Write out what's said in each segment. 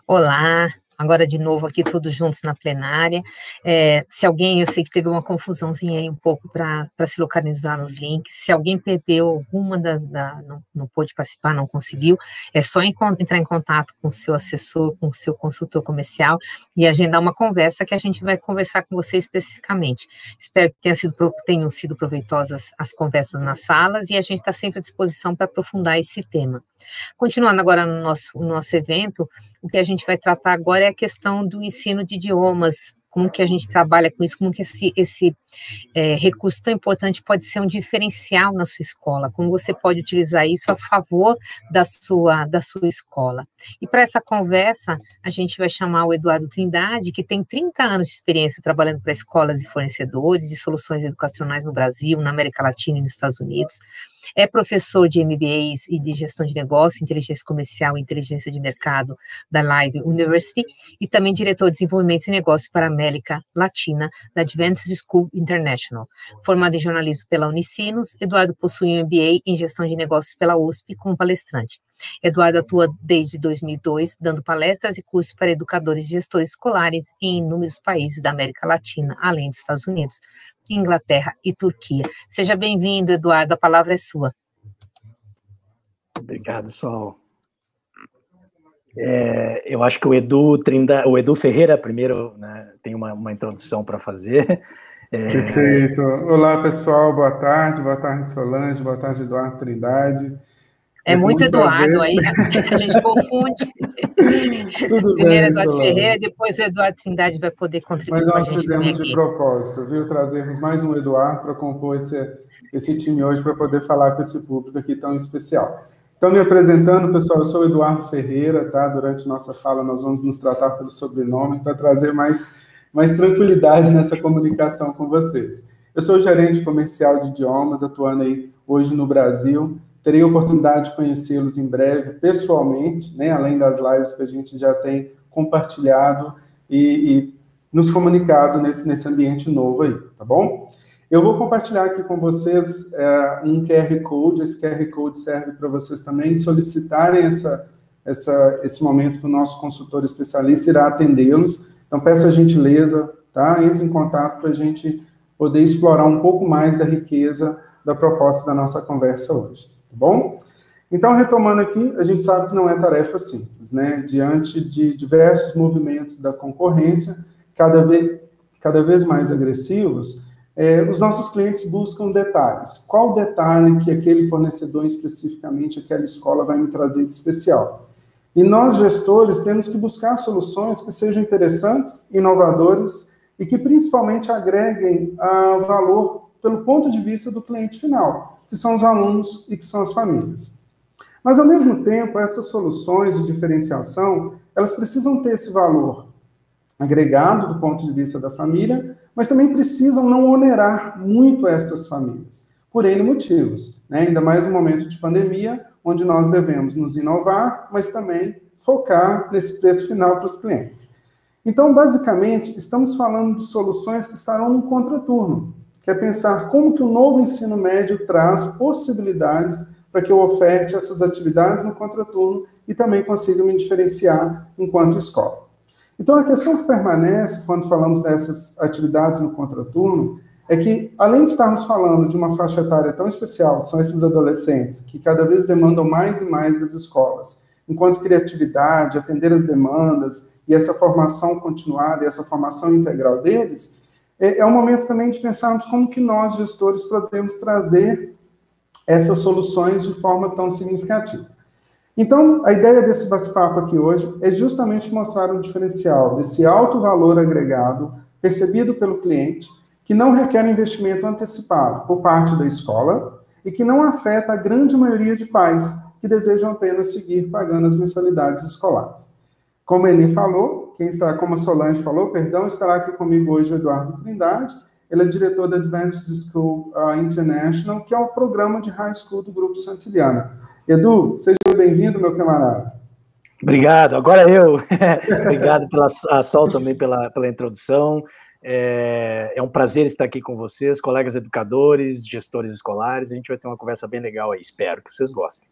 Olá, agora de novo aqui todos juntos na plenária. Se alguém, eu sei que teve uma confusãozinha aí um pouco para se localizar nos links, se alguém perdeu alguma não pôde participar, não conseguiu, é só entrar em contato com o seu assessor, com o seu consultor comercial e agendar uma conversa que a gente vai conversar com você especificamente. Espero que tenham sido proveitosas as conversas nas salas e a gente está sempre à disposição para aprofundar esse tema. Continuando agora no nosso evento, o que a gente vai tratar agora é a questão do ensino de idiomas, como que a gente trabalha com isso, como que esse recurso tão importante pode ser um diferencial na sua escola, como você pode utilizar isso a favor da sua escola. E para essa conversa, a gente vai chamar o Eduardo Trindade, que tem 30 anos de experiência trabalhando para escolas e fornecedores de soluções educacionais no Brasil, na América Latina e nos Estados Unidos. É professor de MBAs e de gestão de negócio, inteligência comercial e inteligência de mercado da Live University e também diretor de desenvolvimento e negócios para a América Latina da Advanced School International. Formado em jornalismo pela Unicinos, Eduardo possui um MBA em gestão de negócios pela USP como palestrante. Eduardo atua desde 2002, dando palestras e cursos para educadores e gestores escolares em inúmeros países da América Latina, além dos Estados Unidos, Inglaterra e Turquia. Seja bem-vindo, Eduardo, a palavra é sua. Obrigado, Sol. Eu acho que o Edu Ferreira, primeiro, né, tem uma introdução para fazer. Perfeito. Olá, pessoal, boa tarde, Solange, boa tarde, Eduardo Trindade. É muito Eduardo, aí a gente confunde. Tudo Primeiro bem, Eduardo Solange. Ferreira, depois o Eduardo Trindade vai poder contribuir com a gente. Mas nós fizemos de propósito, viu? Trazermos mais um Eduardo para compor esse time hoje, para poder falar com esse público aqui tão especial. Então, me apresentando, pessoal, eu sou o Eduardo Ferreira, tá? Durante nossa fala, nós vamos nos tratar pelo sobrenome para trazer mais tranquilidade nessa comunicação com vocês. Eu sou gerente comercial de idiomas, atuando aí hoje no Brasil. Terei a oportunidade de conhecê-los em breve, pessoalmente, né? Além das lives que a gente já tem compartilhado e nos comunicado nesse ambiente novo aí, tá bom? Eu vou compartilhar aqui com vocês um QR Code. Esse QR Code serve para vocês também solicitarem esse momento que o nosso consultor especialista irá atendê-los. Então, peço a gentileza, tá? Entre em contato para a gente poder explorar um pouco mais da riqueza da proposta da nossa conversa hoje, tá bom? Então, retomando aqui, a gente sabe que não é tarefa simples, né? Diante de diversos movimentos da concorrência, cada vez mais agressivos, os nossos clientes buscam detalhes. Qual detalhe que aquele fornecedor, especificamente aquela escola, vai me trazer de especial? E nós, gestores, temos que buscar soluções que sejam interessantes, inovadoras e que principalmente agreguem valor pelo ponto de vista do cliente final, que são os alunos e que são as famílias. Mas, ao mesmo tempo, essas soluções de diferenciação, elas precisam ter esse valor agregado do ponto de vista da família, mas também precisam não onerar muito essas famílias, por N motivos, né? Ainda mais no momento de pandemia, onde nós devemos nos inovar, mas também focar nesse preço final para os clientes. Então, basicamente, estamos falando de soluções que estarão no contraturno, que é pensar como que o novo ensino médio traz possibilidades para que eu oferte essas atividades no contraturno e também consiga me diferenciar enquanto escola. Então, a questão que permanece, quando falamos dessas atividades no contraturno, é que, além de estarmos falando de uma faixa etária tão especial, que são esses adolescentes, que cada vez demandam mais e mais das escolas, enquanto criatividade, atender as demandas e essa formação continuada e essa formação integral deles, é um momento também de pensarmos como que nós, gestores, podemos trazer essas soluções de forma tão significativa. Então, a ideia desse bate-papo aqui hoje é justamente mostrar um diferencial desse alto valor agregado percebido pelo cliente, que não requer investimento antecipado por parte da escola e que não afeta a grande maioria de pais que desejam apenas seguir pagando as mensalidades escolares. Como a Eni falou, como a Solange falou, estará aqui comigo hoje o Eduardo Trindade. Ele é diretor da Advanced School International, que é o programa de high school do Grupo Santillana. Edu, seja bem-vindo, meu camarada. Obrigado, agora eu. Obrigado a Sol também pela introdução. É um prazer estar aqui com vocês, colegas educadores, gestores escolares. A gente vai ter uma conversa bem legal aí, espero que vocês gostem.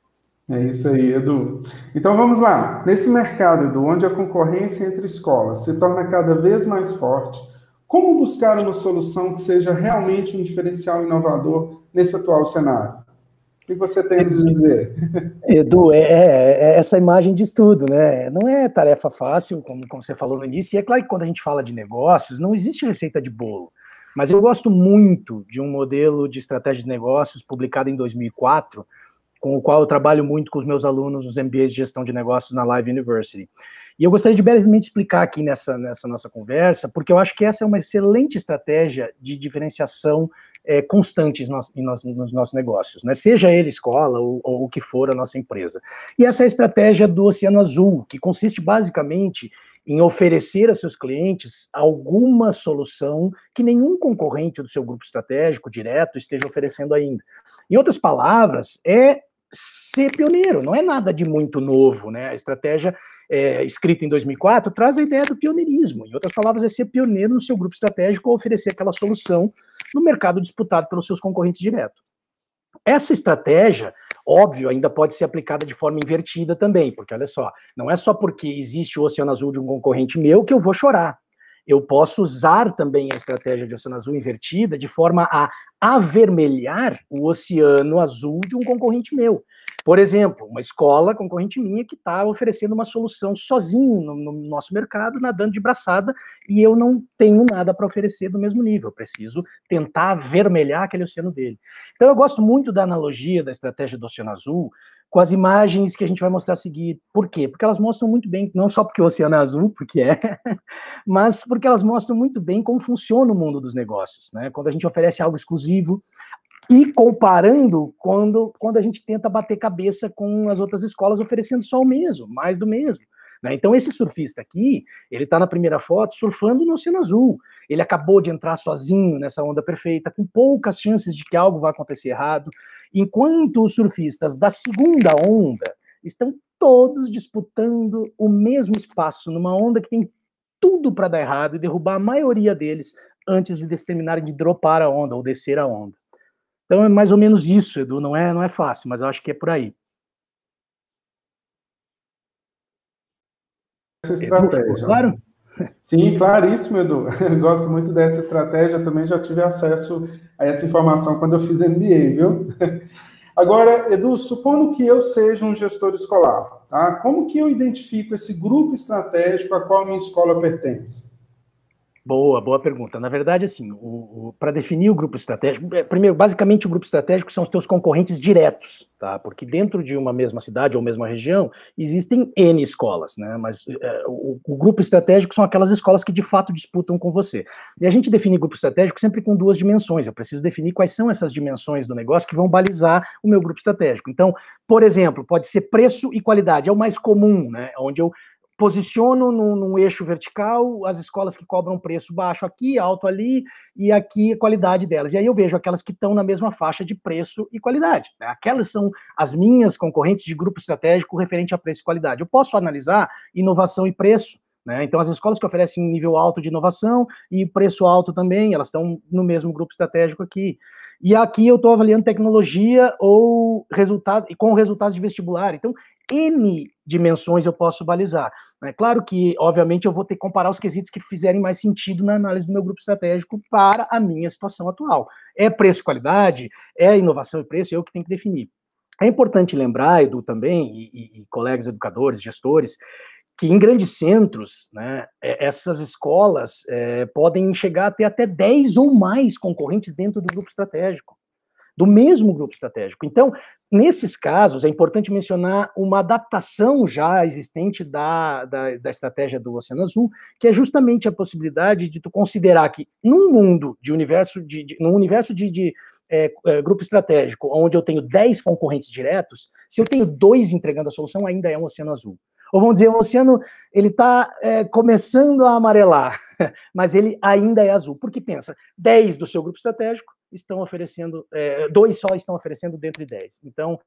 É isso aí, Edu. Então vamos lá. Nesse mercado, Edu, onde a concorrência entre escolas se torna cada vez mais forte, como buscar uma solução que seja realmente um diferencial inovador nesse atual cenário? O que você tem a nos dizer? Edu, essa imagem diz tudo, né? Não é tarefa fácil, como você falou no início, e é claro que quando a gente fala de negócios, não existe receita de bolo. Mas eu gosto muito de um modelo de estratégia de negócios publicado em 2004, com o qual eu trabalho muito com os meus alunos nos MBAs de gestão de negócios na Live University. E eu gostaria de brevemente explicar aqui nessa nossa conversa, porque eu acho que essa é uma excelente estratégia de diferenciação constante nos nossos negócios, né? Seja ele escola ou o que for a nossa empresa. E essa é a estratégia do Oceano Azul, que consiste basicamente em oferecer a seus clientes alguma solução que nenhum concorrente do seu grupo estratégico direto esteja oferecendo ainda. Em outras palavras, é ser pioneiro, não é nada de muito novo, né? A estratégia escrita em 2004 traz a ideia do pioneirismo. Em outras palavras, é ser pioneiro no seu grupo estratégico ou oferecer aquela solução no mercado disputado pelos seus concorrentes diretos. Essa estratégia, óbvio, ainda pode ser aplicada de forma invertida também, porque olha só, não é só porque existe o Oceano Azul de um concorrente meu que eu vou chorar. Eu posso usar também a estratégia de Oceano Azul invertida de forma a avermelhar o Oceano Azul de um concorrente meu. Por exemplo, uma escola concorrente minha que está oferecendo uma solução sozinho no nosso mercado, nadando de braçada, e eu não tenho nada para oferecer do mesmo nível. Eu preciso tentar avermelhar aquele oceano dele. Então eu gosto muito da analogia da estratégia do Oceano Azul com as imagens que a gente vai mostrar a seguir. Por quê? Porque elas mostram muito bem, não só porque o oceano é azul, porque mas porque elas mostram muito bem como funciona o mundo dos negócios, né? Quando a gente oferece algo exclusivo e comparando quando a gente tenta bater cabeça com as outras escolas oferecendo só o mesmo, mais do mesmo. Né? Então esse surfista aqui, ele está na primeira foto surfando no Oceano Azul. Ele acabou de entrar sozinho nessa onda perfeita, com poucas chances de que algo vai acontecer errado, enquanto os surfistas da segunda onda estão todos disputando o mesmo espaço, numa onda que tem tudo para dar errado e derrubar a maioria deles antes de terminarem de dropar a onda ou descer a onda. Então é mais ou menos isso, Edu, não é fácil, mas eu acho que é por aí. Essa estratégia. Claro? Sim, claríssimo, Edu. Eu gosto muito dessa estratégia, também já tive acesso a essa informação quando eu fiz MBA, viu? Agora, Edu, supondo que eu seja um gestor escolar, tá? Como que eu identifico esse grupo estratégico a qual minha escola pertence? Boa pergunta. Na verdade, assim, para definir o grupo estratégico, primeiro, basicamente o grupo estratégico são os teus concorrentes diretos, tá? Porque dentro de uma mesma cidade ou mesma região, existem N escolas, né? Mas o grupo estratégico são aquelas escolas que de fato disputam com você. E a gente define grupo estratégico sempre com duas dimensões. Eu preciso definir quais são essas dimensões do negócio que vão balizar o meu grupo estratégico. Então, por exemplo, pode ser preço e qualidade, é o mais comum, né? Onde eu posiciono num eixo vertical as escolas que cobram preço baixo aqui, alto ali, e aqui a qualidade delas. E aí eu vejo aquelas que estão na mesma faixa de preço e qualidade. Né? Aquelas são as minhas concorrentes de grupo estratégico referente a preço e qualidade. Eu posso analisar inovação e preço, né? Então as escolas que oferecem nível alto de inovação e preço alto também, elas estão no mesmo grupo estratégico aqui. E aqui eu estou avaliando tecnologia ou resultado, com resultados de vestibular. Então, N dimensões eu posso balizar. É claro que, obviamente, eu vou ter que comparar os quesitos que fizerem mais sentido na análise do meu grupo estratégico para a minha situação atual. É preço e qualidade? É inovação e preço? Eu que tenho que definir. É importante lembrar, Edu, também, e colegas educadores, gestores, que em grandes centros, né, essas escolas podem chegar a ter até 10 ou mais concorrentes dentro do grupo estratégico, do mesmo grupo estratégico. Então, nesses casos, é importante mencionar uma adaptação já existente da estratégia do Oceano Azul, que é justamente a possibilidade de tu considerar que num mundo de universo num universo de grupo estratégico, onde eu tenho 10 concorrentes diretos, se eu tenho 2 entregando a solução, ainda é um Oceano Azul. Ou vamos dizer, o oceano, ele está começando a amarelar, mas ele ainda é azul. Porque pensa, 10 do seu grupo estratégico estão oferecendo, 2 só estão oferecendo dentro de 10. Então,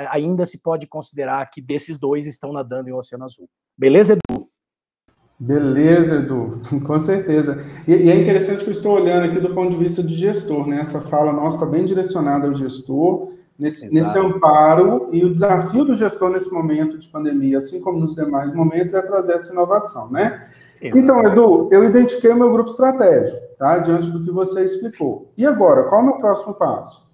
ainda se pode considerar que desses 2 estão nadando em um oceano azul. Beleza, Edu? Beleza, Edu, com certeza. E é interessante que eu estou olhando aqui do ponto de vista de gestor, né? Essa fala nossa está bem direcionada ao gestor, nesse amparo, e o desafio do gestor nesse momento de pandemia, assim como nos demais momentos, é trazer essa inovação, né? Exato. Então, Edu, eu identifiquei o meu grupo estratégico, tá? Diante do que você explicou. E agora, qual é o meu próximo passo?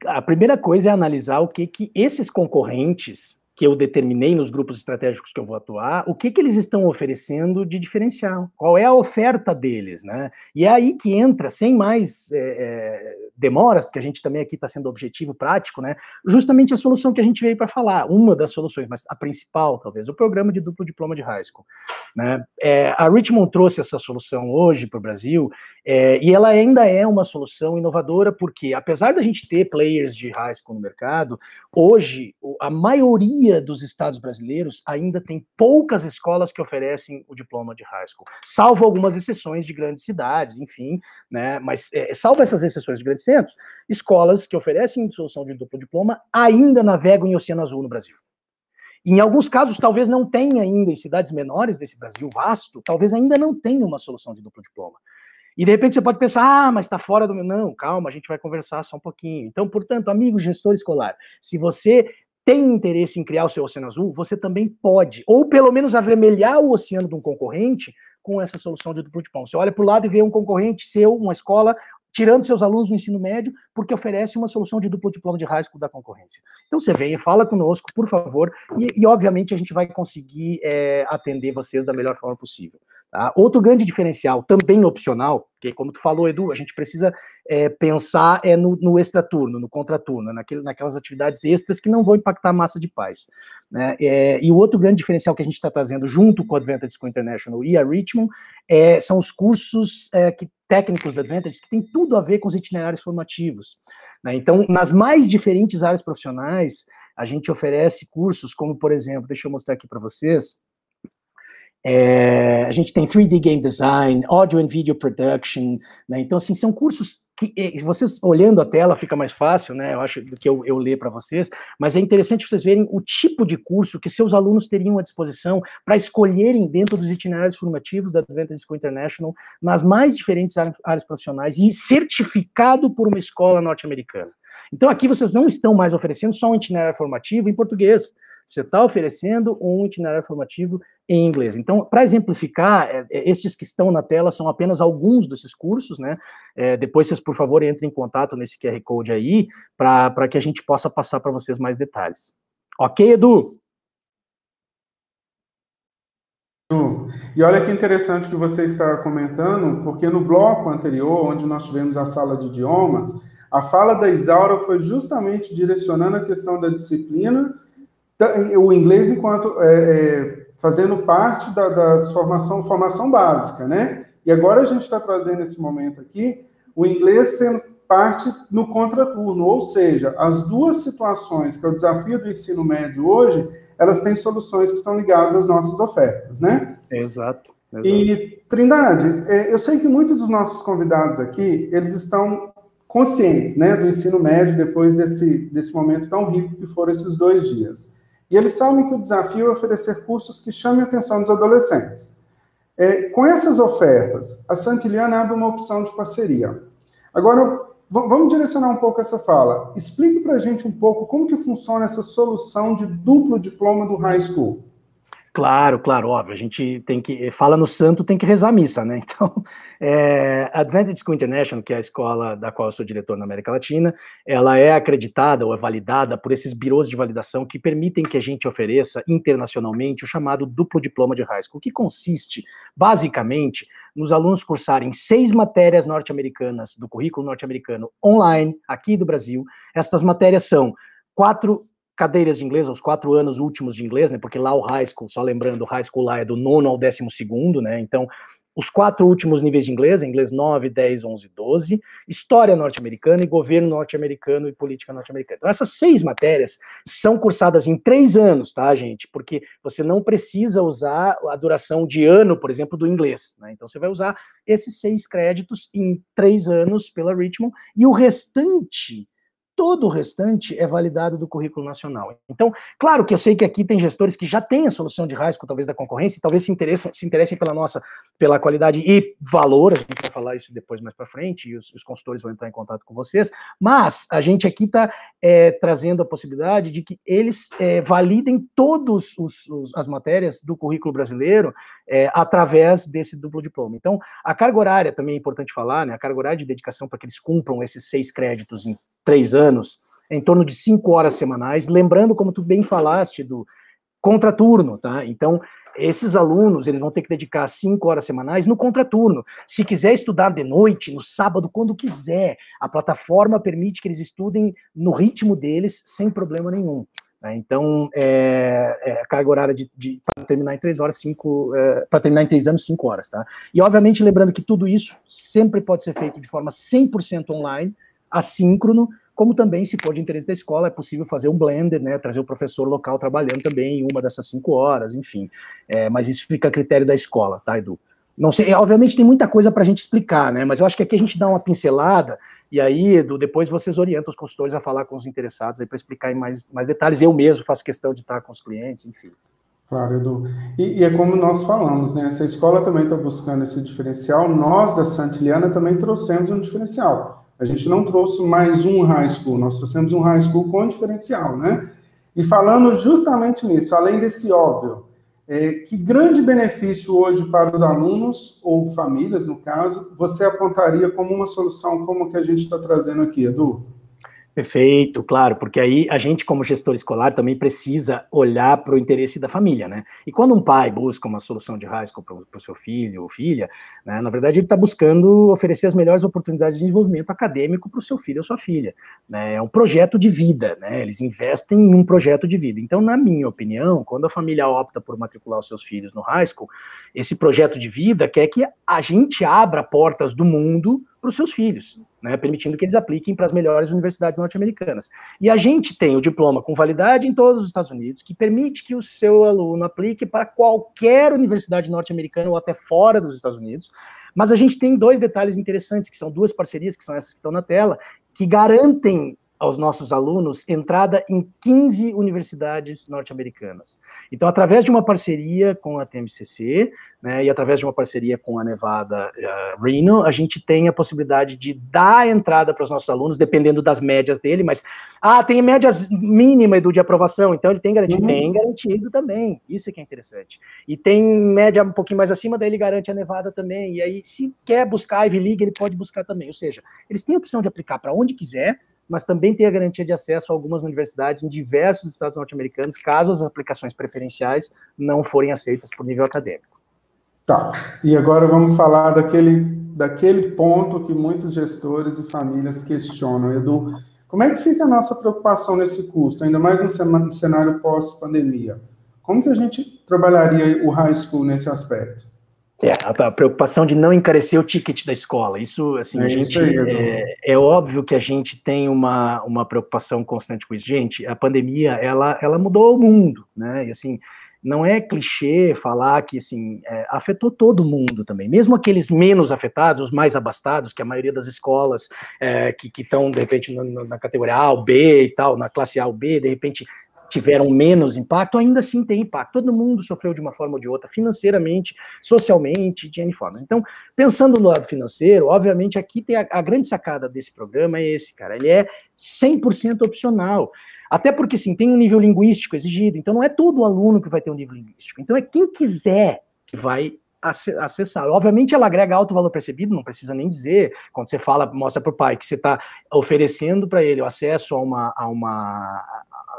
A primeira coisa é analisar o que esses concorrentes que eu determinei nos grupos estratégicos que eu vou atuar, o que eles estão oferecendo de diferencial, qual é a oferta deles, né? E é aí que entra, sem mais demoras, porque a gente também aqui está sendo objetivo, prático, né? Justamente a solução que a gente veio para falar, uma das soluções, mas a principal, talvez, o programa de duplo diploma de high school, né? A Richmond trouxe essa solução hoje para o Brasil, e ela ainda é uma solução inovadora, porque apesar da gente ter players de high school no mercado, hoje a maioria dos estados brasileiros ainda tem poucas escolas que oferecem o diploma de high school, salvo algumas exceções de grandes cidades, enfim, né? Mas salvo essas exceções de grandes centros, escolas que oferecem solução de duplo diploma ainda navegam em Oceano Azul no Brasil. Em alguns casos, talvez não tenha ainda, em cidades menores desse Brasil vasto, talvez ainda não tenha uma solução de duplo diploma. E de repente você pode pensar, mas está fora do meu... Não, calma, a gente vai conversar só um pouquinho. Então, portanto, amigo gestor escolar, se você tem interesse em criar o seu Oceano Azul, você também pode, ou pelo menos avermelhar o oceano de um concorrente com essa solução de duplo diploma. Você olha para o lado e vê um concorrente seu, uma escola, tirando seus alunos do ensino médio, porque oferece uma solução de duplo diploma de high school da concorrência. Então você vem e fala conosco, por favor, e obviamente a gente vai conseguir atender vocês da melhor forma possível. Tá? Outro grande diferencial, também opcional, que como tu falou, Edu, a gente precisa pensar no extraturno, no contraturno, naquelas atividades extras que não vão impactar a massa de pais. Né? E o outro grande diferencial que a gente está trazendo junto com a Advantage School International e a Richmond são os cursos técnicos da Advantage, que tem tudo a ver com os itinerários formativos. Né? Então, nas mais diferentes áreas profissionais, a gente oferece cursos como, por exemplo, deixa eu mostrar aqui para vocês, a gente tem 3D Game Design, Audio and Video Production, né? Então, assim, são cursos que, vocês olhando a tela fica mais fácil, né, eu acho, do que eu ler para vocês, mas é interessante vocês verem o tipo de curso que seus alunos teriam à disposição para escolherem dentro dos itinerários formativos da Advantage School International, nas mais diferentes áreas profissionais, e certificado por uma escola norte-americana. Então, aqui vocês não estão mais oferecendo só um itinerário formativo em português, você está oferecendo um itinerário formativo em inglês. Então, para exemplificar, estes que estão na tela são apenas alguns desses cursos, né? Depois vocês, por favor, entrem em contato nesse QR Code aí, para que a gente possa passar para vocês mais detalhes. Ok, Edu? E olha que interessante que você está comentando, porque no bloco anterior, onde nós tivemos a sala de idiomas, a fala da Isaura foi justamente direcionando a questão da disciplina, o inglês enquanto fazendo parte da formação básica, né? E agora a gente está trazendo esse momento aqui, o inglês sendo parte no contraturno, ou seja, as duas situações, que é o desafio do ensino médio hoje, elas têm soluções que estão ligadas às nossas ofertas, né? Exato. E, Trindade, eu sei que muitos dos nossos convidados aqui, eles estão conscientes, né, do ensino médio depois desse momento tão rico que foram esses 2 dias. E eles sabem que o desafio é oferecer cursos que chamem a atenção dos adolescentes. Com essas ofertas, a Santillana abre uma opção de parceria. Agora, vamos direcionar um pouco essa fala. Explique para a gente um pouco como que funciona essa solução de duplo diploma do high school. Claro, óbvio, a gente tem que, fala no santo, tem que rezar a missa, né? Então, a Advantage School International, que é a escola da qual eu sou diretor na América Latina, ela é acreditada ou é validada por esses birôs de validação que permitem que a gente ofereça internacionalmente o chamado duplo diploma de high school, que consiste, basicamente, nos alunos cursarem 6 matérias norte-americanas do currículo norte-americano online, aqui do Brasil. Estas matérias são 4 cadeiras de inglês, os 4 anos últimos de inglês, né, porque lá o high school, só lembrando, o high school lá é do 9º ao 12º, né, então os 4 últimos níveis de inglês 9, 10, 11, 12, história norte-americana e governo norte-americano e política norte-americana. Então essas 6 matérias são cursadas em 3 anos, tá, gente, porque você não precisa usar a duração de ano, por exemplo, do inglês, né, então você vai usar esses 6 créditos em 3 anos pela Richmond, e o restante todo o restante é validado do currículo nacional. Então, claro que eu sei que aqui tem gestores que já têm a solução de high school, talvez da concorrência, e talvez se interessem pela qualidade e valor, a gente vai falar isso depois mais para frente, e os consultores vão entrar em contato com vocês, mas a gente aqui está trazendo a possibilidade de que eles validem todas as matérias do currículo brasileiro através desse duplo diploma. Então, a carga horária, também é importante falar, né, a carga horária de dedicação para que eles cumpram esses 6 créditos em 3 anos, em torno de 5 horas semanais, lembrando, como tu bem falaste, do contraturno, tá? Então, esses alunos, eles vão ter que dedicar 5 horas semanais no contraturno. Se quiser estudar de noite, no sábado, quando quiser, a plataforma permite que eles estudem no ritmo deles, sem problema nenhum. Né? Então, a carga horária para terminar em 3 horas, para terminar em 3 anos, 5 horas, tá? E, obviamente, lembrando que tudo isso sempre pode ser feito de forma 100% online, assíncrono, como também, se for de interesse da escola, é possível fazer um blended, né, trazer o professor local trabalhando também em uma dessas 5 horas, enfim. Mas isso fica a critério da escola, tá, Edu? Não sei, obviamente tem muita coisa para a gente explicar, né, mas eu acho que aqui a gente dá uma pincelada, e aí, Edu, depois vocês orientam os consultores a falar com os interessados aí para explicar em mais detalhes. Eu mesmo faço questão de estar com os clientes, enfim. Claro, Edu. E é como nós falamos, né? Essa escola também está buscando esse diferencial. Nós, da Santiliana, também trouxemos um diferencial. A gente não trouxe mais um high school, nós trouxemos um high school com diferencial, né? E falando justamente nisso, além desse óbvio, que grande benefício hoje para os alunos, ou famílias, no caso, você apontaria como uma solução como que a gente está trazendo aqui, Edu? Perfeito, claro, porque aí a gente, como gestor escolar, também precisa olhar para o interesse da família, né? E quando um pai busca uma solução de high school para o seu filho ou filha, né, na verdade ele está buscando oferecer as melhores oportunidades de desenvolvimento acadêmico para o seu filho ou sua filha, né? É um projeto de vida, né? Eles investem em um projeto de vida. Então, na minha opinião, quando a família opta por matricular os seus filhos no high school, esse projeto de vida quer que a gente abra portas do mundo para os seus filhos, né, permitindo que eles apliquem para as melhores universidades norte-americanas. E a gente tem o diploma com validade em todos os Estados Unidos, que permite que o seu aluno aplique para qualquer universidade norte-americana ou até fora dos Estados Unidos, mas a gente tem 2 detalhes interessantes, que são 2 parcerias, que são essas que estão na tela, que garantem aos nossos alunos entrada em 15 universidades norte-americanas. Então, através de uma parceria com a TMCC, né, e através de uma parceria com a Nevada Reno, a gente tem a possibilidade de dar entrada para os nossos alunos, dependendo das médias dele, mas, tem médias mínimas, Edu, de aprovação, então ele tem garantido, tem garantido também, isso é que é interessante. E tem média um pouquinho mais acima, daí ele garante a Nevada também, e aí, se quer buscar a Ivy League, ele pode buscar também, ou seja, eles têm a opção de aplicar para onde quiser, mas também tem a garantia de acesso a algumas universidades em diversos estados norte-americanos, caso as aplicações preferenciais não forem aceitas por nível acadêmico. Tá, e agora vamos falar daquele ponto que muitos gestores e famílias questionam, Edu. Como é que fica a nossa preocupação nesse custo, ainda mais no cenário pós-pandemia? Como que a gente trabalharia o high school nesse aspecto? A preocupação de não encarecer o ticket da escola, isso, assim, é óbvio que a gente tem uma preocupação constante com isso. Gente, a pandemia, ela mudou o mundo, né, e assim, não é clichê falar que, assim, afetou todo mundo também, mesmo aqueles menos afetados, os mais abastados, que a maioria das escolas que estão, de repente, na categoria A ou B e tal, na classe A ou B, de repente, tiveram menos impacto, ainda assim tem impacto. Todo mundo sofreu de uma forma ou de outra, financeiramente, socialmente, de N formas. Então, pensando no lado financeiro, obviamente aqui tem a grande sacada desse programa é esse, cara, ele é 100% opcional. Até porque, sim, tem um nível linguístico exigido, então não é todo aluno que vai ter um nível linguístico. Então é quem quiser que vai acessar. Obviamente ela agrega alto valor percebido, não precisa nem dizer, quando você fala, mostra para o pai que você está oferecendo para ele o acesso a uma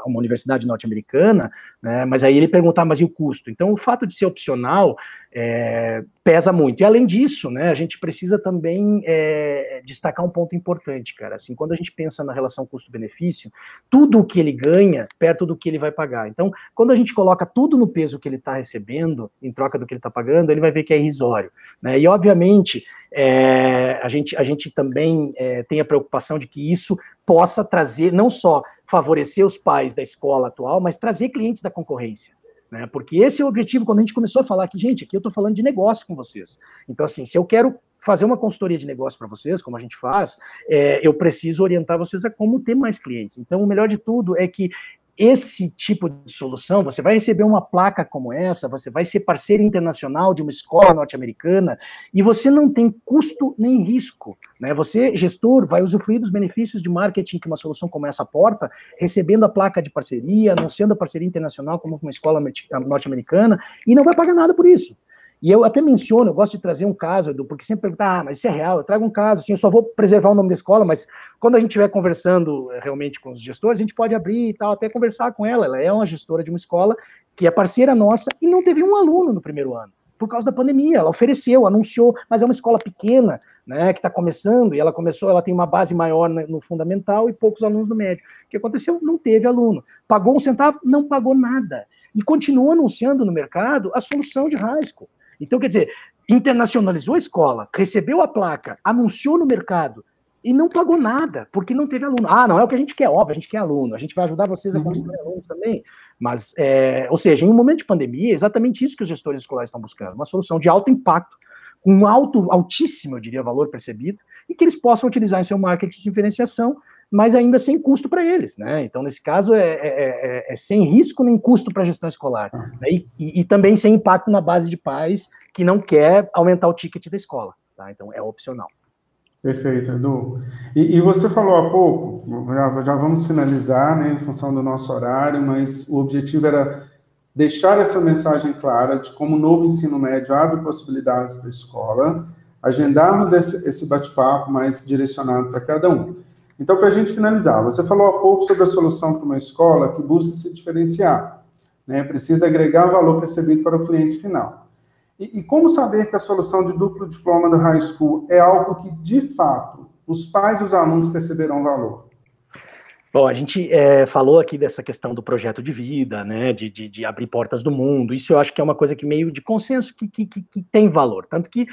universidade norte-americana, né, mas aí ele perguntar, mas e o custo? Então o fato de ser opcional pesa muito. E além disso, né, a gente precisa também destacar um ponto importante, cara, assim, quando a gente pensa na relação custo-benefício, tudo o que ele ganha, perto do que ele vai pagar. Então, quando a gente coloca tudo no peso que ele está recebendo, em troca do que ele está pagando, ele vai ver que é irrisório, né, e obviamente, a gente também tem a preocupação de que isso possa trazer, não só favorecer os pais da escola atual, mas trazer clientes da concorrência. Porque esse é o objetivo, quando a gente começou a falar aqui, gente, aqui eu estou falando de negócio com vocês. Então, assim, se eu quero fazer uma consultoria de negócio para vocês, como a gente faz, eu preciso orientar vocês a como ter mais clientes. Então, o melhor de tudo é que esse tipo de solução, você vai receber uma placa como essa, você vai ser parceiro internacional de uma escola norte-americana, e você não tem custo nem risco, né? Você, gestor, vai usufruir dos benefícios de marketing que uma solução como essa aporta, recebendo a placa de parceria, anunciando a parceria internacional como uma escola norte-americana, e não vai pagar nada por isso. E eu até menciono, eu gosto de trazer um caso, Edu, porque sempre perguntam, mas isso é real, eu trago um caso, assim, eu só vou preservar o nome da escola, mas quando a gente estiver conversando realmente com os gestores, a gente pode abrir e tal, até conversar com ela é uma gestora de uma escola que é parceira nossa e não teve um aluno no primeiro ano, por causa da pandemia, ela ofereceu, anunciou, mas é uma escola pequena, né, que está começando, e ela tem uma base maior no fundamental e poucos alunos no médio. O que aconteceu? Não teve aluno. Pagou um centavo? Não pagou nada. E continua anunciando no mercado a solução de high school. Então, quer dizer, internacionalizou a escola, recebeu a placa, anunciou no mercado e não pagou nada, porque não teve aluno. Não é o que a gente quer, óbvio, a gente quer aluno, a gente vai ajudar vocês a construir alunos também, mas, ou seja, em um momento de pandemia, é exatamente isso que os gestores escolares estão buscando, uma solução de alto impacto, com um altíssimo, eu diria, valor percebido, e que eles possam utilizar em seu marketing de diferenciação, mas ainda sem custo para eles, né? Então, nesse caso, é sem risco nem custo para a gestão escolar, né? E também sem impacto na base de pais que não quer aumentar o ticket da escola, tá? Então, é opcional. Perfeito, Edu. E você falou há pouco, já vamos finalizar, né, em função do nosso horário, mas o objetivo era deixar essa mensagem clara de como o novo ensino médio abre possibilidades para a escola, agendarmos esse bate-papo mais direcionado para cada um. Então, para a gente finalizar, você falou há pouco sobre a solução para uma escola que busca se diferenciar, né? Precisa agregar valor percebido para o cliente final. E como saber que a solução de duplo diploma do high school é algo que, de fato, os pais e os alunos perceberão valor? Bom, a gente falou aqui dessa questão do projeto de vida, né, de abrir portas do mundo. Isso eu acho que é uma coisa que meio de consenso que tem valor. Tanto que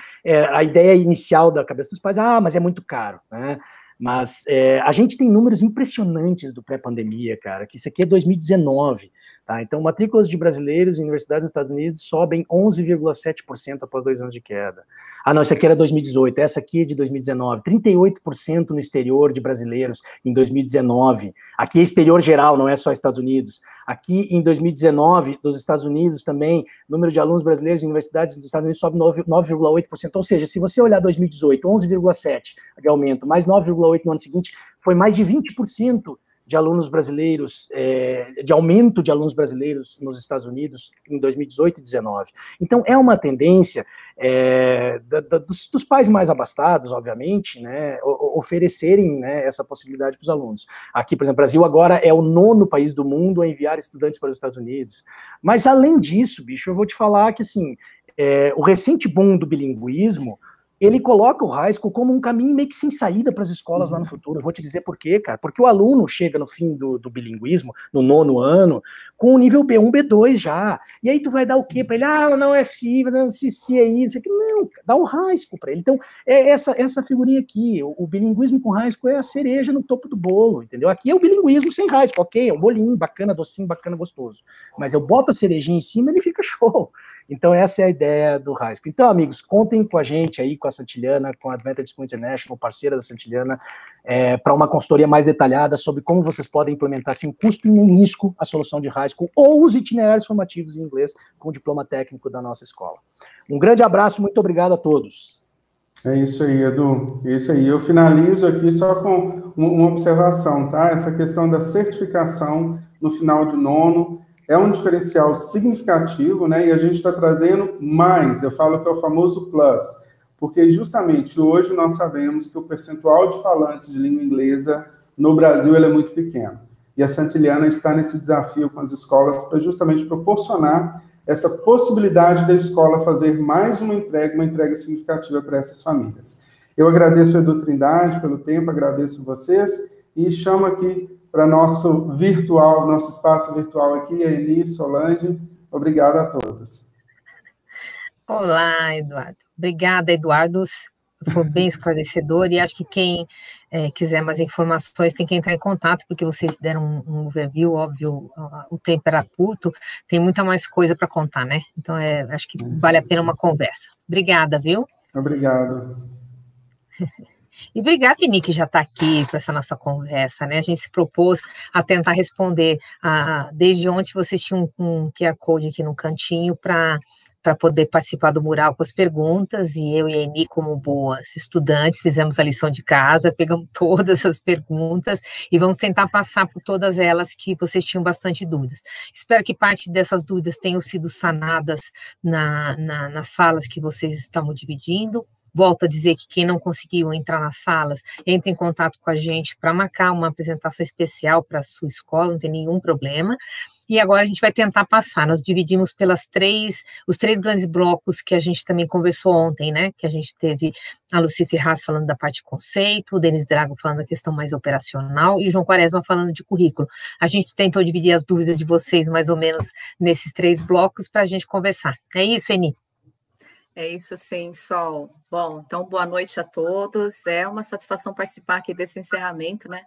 a ideia inicial da cabeça dos pais, mas é muito caro, né? Mas a gente tem números impressionantes do pré-pandemia, cara, que isso aqui é 2019, tá? Então, matrículas de brasileiros em universidades nos Estados Unidos sobem 11,7% após 2 anos de queda. Não, isso aqui era 2018, essa aqui é de 2019, 38% no exterior de brasileiros em 2019. Aqui é exterior geral, não é só Estados Unidos. Aqui em 2019, dos Estados Unidos também, número de alunos brasileiros em universidades dos Estados Unidos sobe 9,8%. Ou seja, se você olhar 2018, 11,7% de aumento, mais 9,8% no ano seguinte, foi mais de 20% de alunos brasileiros, de aumento de alunos brasileiros nos Estados Unidos em 2018 e 2019. Então, é uma tendência dos pais mais abastados, obviamente, né, oferecerem, né, essa possibilidade para os alunos. Aqui, por exemplo, o Brasil agora é o 9º país do mundo a enviar estudantes para os Estados Unidos. Mas, além disso, bicho, eu vou te falar que, assim, o recente boom do bilinguismo, ele coloca o high school como um caminho meio que sem saída para as escolas lá no futuro. Eu vou te dizer por quê, cara. Porque o aluno chega no fim do bilinguismo, no 9º ano, com o nível B1, B2 já. E aí tu vai dar o quê para ele? Não é FCI, não é CC, é isso aqui. Não, dá o high school para ele. Então, é essa figurinha aqui. O bilinguismo com high school é a cereja no topo do bolo, entendeu? Aqui é o bilinguismo sem high school, ok, é um bolinho bacana, docinho, bacana, gostoso. Mas eu boto a cerejinha em cima, ele fica show. Então, essa é a ideia do high school. Então, amigos, contem com a gente aí, com a Santillana, com a Advantage School International, parceira da Santillana, para uma consultoria mais detalhada sobre como vocês podem implementar sem custo e nem risco a solução de high school ou os itinerários formativos em inglês com o diploma técnico da nossa escola. Um grande abraço, muito obrigado a todos. É isso aí, Edu. É isso aí. Eu finalizo aqui só com uma observação, tá? Essa questão da certificação no final de 9º é um diferencial significativo, né? E a gente está trazendo mais, eu falo que é o famoso plus, porque justamente hoje nós sabemos que o percentual de falantes de língua inglesa no Brasil ele é muito pequeno. E a Santillana está nesse desafio com as escolas para justamente proporcionar essa possibilidade da escola fazer mais uma entrega significativa para essas famílias. Eu agradeço a Edu Trindade pelo tempo, agradeço vocês e chamo aqui para nosso espaço virtual aqui, a Eli Solange. Obrigado a todos. Olá, Eduardo. Obrigada, Eduardo. Foi bem esclarecedor e acho que quem quiser mais informações tem que entrar em contato, porque vocês deram um overview, óbvio, o tempo era curto, tem muita mais coisa para contar, né? Então, acho que vale a pena uma conversa. Obrigada, viu? Obrigado. E obrigada, Eni, que já está aqui para essa nossa conversa, né? A gente se propôs a tentar responder. Desde ontem vocês tinham um QR Code aqui no cantinho para poder participar do mural com as perguntas, e eu e a Eni, como boas estudantes, fizemos a lição de casa, pegamos todas as perguntas e vamos tentar passar por todas elas que vocês tinham bastante dúvidas. Espero que parte dessas dúvidas tenham sido sanadas nas salas que vocês estão dividindo. Volto a dizer que quem não conseguiu entrar nas salas, entre em contato com a gente para marcar uma apresentação especial para a sua escola, não tem nenhum problema. E agora a gente vai tentar passar. Nós dividimos os três grandes blocos que a gente também conversou ontem, né? Que a gente teve a Lucy Ferraz falando da parte de conceito, o Denis Drago falando da questão mais operacional e o João Quaresma falando de currículo. A gente tentou dividir as dúvidas de vocês mais ou menos nesses 3 blocos para a gente conversar. É isso, Eni? É isso sim, Sol. Bom, então boa noite a todos. É uma satisfação participar aqui desse encerramento, né?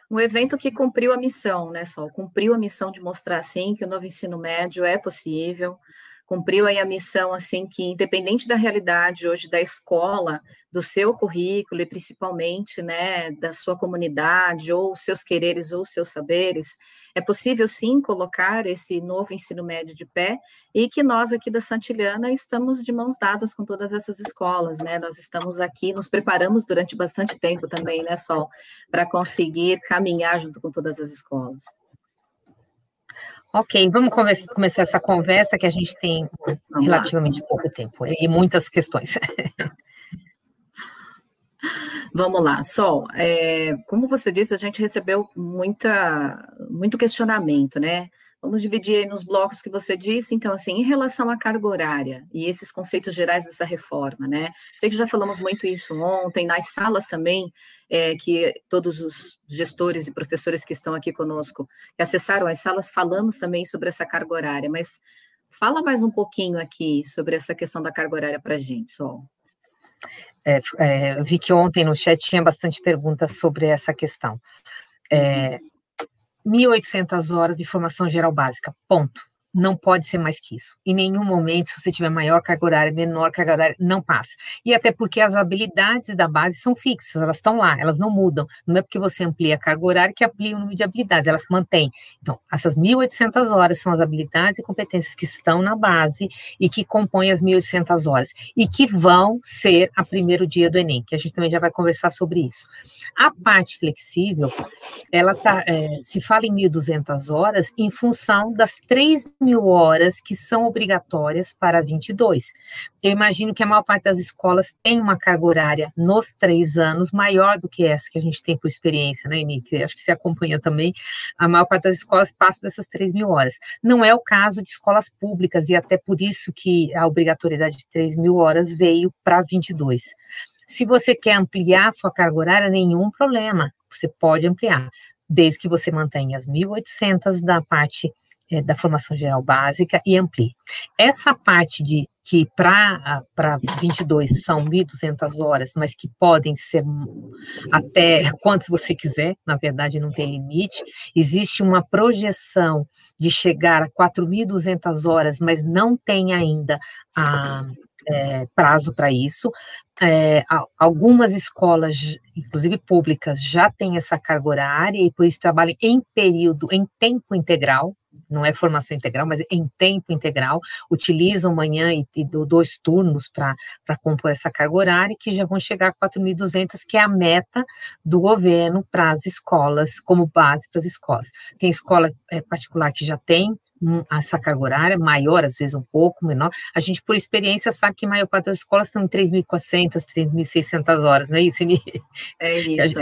Um evento que cumpriu a missão, né, Sol? Cumpriu a missão de mostrar, assim, que o novo ensino médio é possível, cumpriu aí a missão, assim, que independente da realidade hoje da escola, do seu currículo e principalmente, né, da sua comunidade, ou seus quereres ou seus saberes, é possível, sim, colocar esse novo ensino médio de pé e que nós aqui da Santillana estamos de mãos dadas com todas essas escolas, né, nós estamos aqui, nos preparamos durante bastante tempo também, né, Sol, para conseguir caminhar junto com todas as escolas. Ok, vamos começar essa conversa que a gente tem relativamente pouco tempo e muitas questões. Vamos lá, Sol, como você disse, a gente recebeu muito questionamento, né? Vamos dividir aí nos blocos que você disse. Então, assim, em relação à carga horária e esses conceitos gerais dessa reforma, né? Sei que já falamos muito isso ontem, nas salas também, que todos os gestores e professores que estão aqui conosco, que acessaram as salas, falamos também sobre essa carga horária, mas fala mais um pouquinho aqui sobre essa questão da carga horária para a gente, Sol. Eu vi que ontem no chat tinha bastante perguntas sobre essa questão. 1.800 horas de formação geral básica, ponto. Não pode ser mais que isso. Em nenhum momento, se você tiver maior carga horária, menor carga horária, não passa. E até porque as habilidades da base são fixas, elas estão lá, elas não mudam. Não é porque você amplia a carga horária que amplia o número de habilidades, elas mantêm. Então, essas 1.800 horas são as habilidades e competências que estão na base e que compõem as 1.800 horas e que vão ser a primeiro dia do Enem, que a gente também já vai conversar sobre isso. A parte flexível, ela se fala em 1.200 horas em função das 3.000 horas que são obrigatórias para 22. Eu imagino que a maior parte das escolas tem uma carga horária nos 3 anos maior do que essa que a gente tem por experiência, né, Nick? Acho que você acompanha também. A maior parte das escolas passa dessas 3.000 horas. Não é o caso de escolas públicas e até por isso que a obrigatoriedade de 3.000 horas veio para 22. Se você quer ampliar a sua carga horária, nenhum problema, você pode ampliar, desde que você mantenha as 1.800 da parte da formação geral básica e amplie. Essa parte de que para 22 são 1.200 horas, mas que podem ser até quantos você quiser, na verdade não tem limite, existe uma projeção de chegar a 4.200 horas, mas não tem ainda prazo para isso. Algumas escolas, inclusive públicas, já têm essa carga horária e por isso trabalham em tempo integral, não é formação integral, mas em tempo integral, utilizam manhã e 2 turnos para compor essa carga horária, que já vão chegar a 4.200, que é a meta do governo para as escolas, como base para as escolas. Tem escola particular que já tem essa carga horária, maior, às vezes um pouco menor. A gente, por experiência, sabe que a maior parte das escolas estão em 3.400, 3.600 horas, não é isso, Eli? É isso.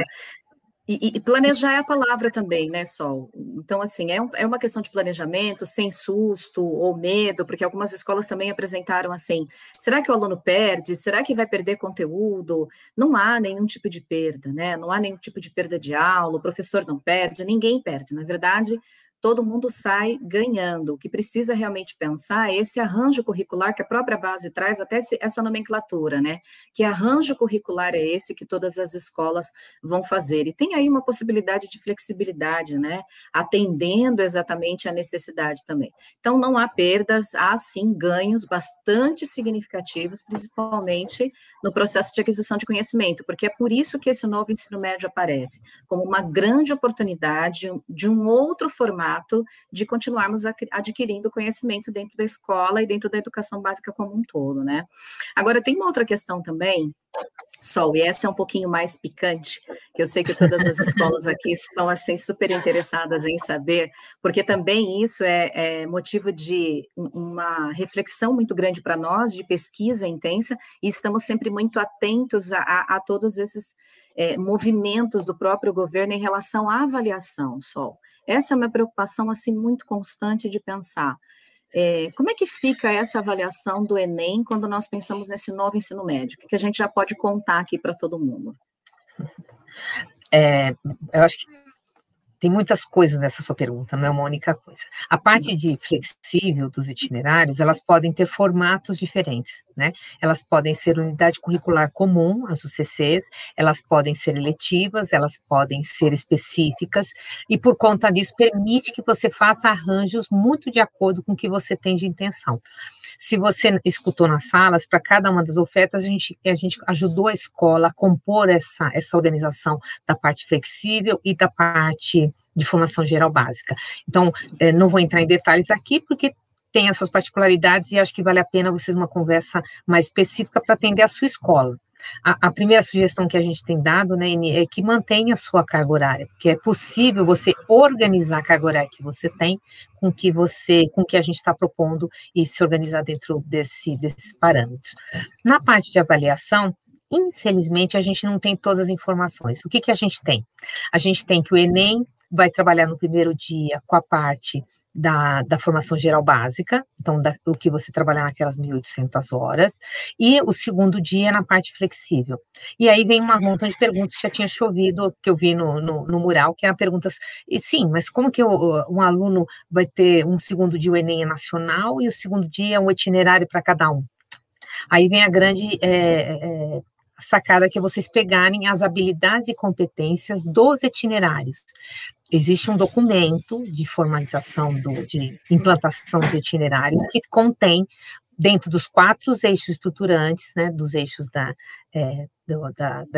E planejar é a palavra também, né, Sol? Então, assim, é uma questão de planejamento, sem susto ou medo, porque algumas escolas também apresentaram assim, será que o aluno perde? Será que vai perder conteúdo? Não há nenhum tipo de perda, né? Não há nenhum tipo de perda de aula, o professor não perde, ninguém perde. Na verdade, todo mundo sai ganhando. O que precisa realmente pensar é esse arranjo curricular que a própria base traz, até essa nomenclatura, né? Que arranjo curricular é esse que todas as escolas vão fazer? E tem aí uma possibilidade de flexibilidade, né? Atendendo exatamente à necessidade também. Então, não há perdas, há sim ganhos bastante significativos, principalmente no processo de aquisição de conhecimento, porque é por isso que esse novo ensino médio aparece, como uma grande oportunidade de um outro formato de continuarmos adquirindo conhecimento dentro da escola e dentro da educação básica como um todo, né? Agora, tem uma outra questão também, Sol, e essa é um pouquinho mais picante, que eu sei que todas as escolas aqui estão, assim, super interessadas em saber, porque também isso é motivo de uma reflexão muito grande para nós, de pesquisa intensa, e estamos sempre muito atentos a todos esses movimentos do próprio governo em relação à avaliação, Sol. Essa é uma preocupação, assim, muito constante de pensar. Como é que fica essa avaliação do Enem quando nós pensamos nesse novo ensino médio? O que a gente já pode contar aqui para todo mundo? Eu acho que tem muitas coisas nessa sua pergunta, não é uma única coisa. A parte de flexível dos itinerários, elas podem ter formatos diferentes, né? Elas podem ser unidade curricular comum, as UCCs, elas podem ser eletivas, elas podem ser específicas, e por conta disso permite que você faça arranjos muito de acordo com o que você tem de intenção. Se você escutou nas salas, para cada uma das ofertas, a gente ajudou a escola a compor essa organização da parte flexível e da parte de formação geral básica. Então, não vou entrar em detalhes aqui, porque tem as suas particularidades e acho que vale a pena vocês uma conversa mais específica para atender a sua escola. A primeira sugestão que a gente tem dado, né, é que mantenha a sua carga horária, porque é possível você organizar a carga horária que você tem com o que a gente está propondo e se organizar dentro desses parâmetros. Na parte de avaliação, infelizmente, a gente não tem todas as informações. O que a gente tem? A gente tem que o Enem vai trabalhar no primeiro dia com a parte da formação geral básica, então o que você trabalhar naquelas 1.800 horas, e o segundo dia na parte flexível. E aí vem um montão de perguntas que já tinha chovido, que eu vi no mural, que eram perguntas, e sim, mas como que um aluno vai ter um segundo dia o Enem é nacional e o segundo dia é um itinerário para cada um? Aí vem a grande sacada que é vocês pegarem as habilidades e competências dos itinerários. Existe um documento de formalização, de implantação dos itinerários, que contém, dentro dos 4 eixos estruturantes, né, dos eixos da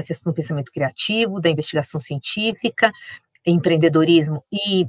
questão do pensamento criativo, da investigação científica, empreendedorismo e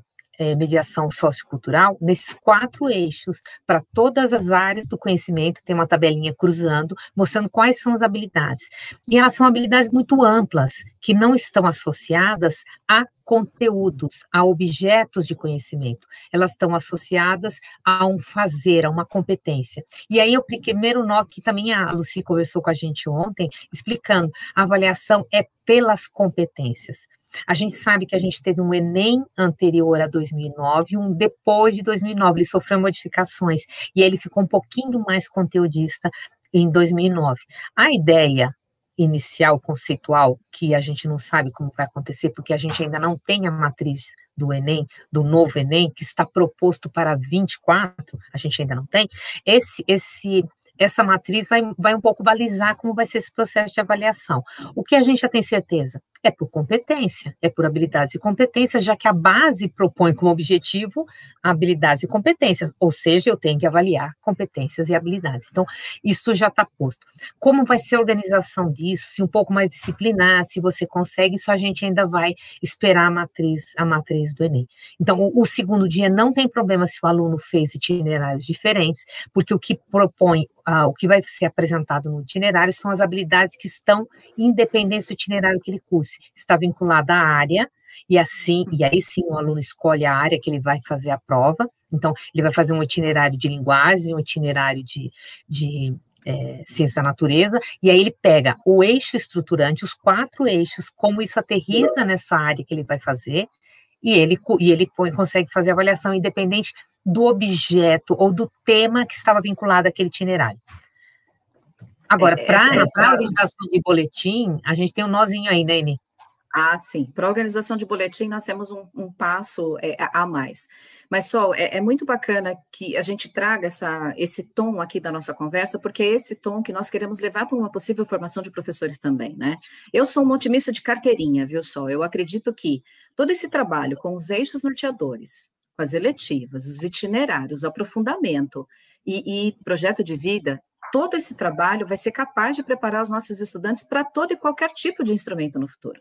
mediação sociocultural, nesses 4 eixos, para todas as áreas do conhecimento, tem uma tabelinha cruzando, mostrando quais são as habilidades. E elas são habilidades muito amplas, que não estão associadas a conteúdos, a objetos de conhecimento. Elas estão associadas a um fazer, a uma competência. E aí, o primeiro nó, que também a Lucy conversou com a gente ontem, explicando, a avaliação é pelas competências. A gente sabe que a gente teve um Enem anterior a 2009 e um depois de 2009, ele sofreu modificações, e ele ficou um pouquinho mais conteudista em 2009. A ideia inicial, conceitual, que a gente não sabe como vai acontecer, porque a gente ainda não tem a matriz do Enem, do novo Enem, que está proposto para 24, a gente ainda não tem, essa matriz vai um pouco balizar como vai ser esse processo de avaliação. O que a gente já tem certeza? É por competência, é por habilidades e competências, já que a base propõe como objetivo habilidades e competências, ou seja, eu tenho que avaliar competências e habilidades. Então, isso já está posto. Como vai ser a organização disso, se um pouco mais disciplinar, se você consegue, isso a gente ainda vai esperar a matriz do Enem. Então, o segundo dia não tem problema se o aluno fez itinerários diferentes, porque o que propõe, o que vai ser apresentado no itinerário são as habilidades que estão independentes do itinerário que ele curse. Está vinculada à área, e aí sim o aluno escolhe a área que ele vai fazer a prova. Então, ele vai fazer um itinerário de linguagem, um itinerário de ciência da natureza, e aí ele pega o eixo estruturante, os 4 eixos, como isso aterriza nessa área que ele vai fazer, e ele consegue fazer a avaliação independente do objeto ou do tema que estava vinculado àquele itinerário. Agora, para a organização de boletim, a gente tem um nozinho aí, né, Eni? Ah, sim. Para a organização de boletim, nós temos um passo a mais. Mas, Sol, é muito bacana que a gente traga esse tom aqui da nossa conversa, porque é esse tom que nós queremos levar para uma possível formação de professores também, né? Eu sou uma otimista de carteirinha, viu, Sol? Eu acredito que todo esse trabalho com os eixos norteadores, com as eletivas, os itinerários, o aprofundamento e projeto de vida, todo esse trabalho vai ser capaz de preparar os nossos estudantes para todo e qualquer tipo de instrumento no futuro.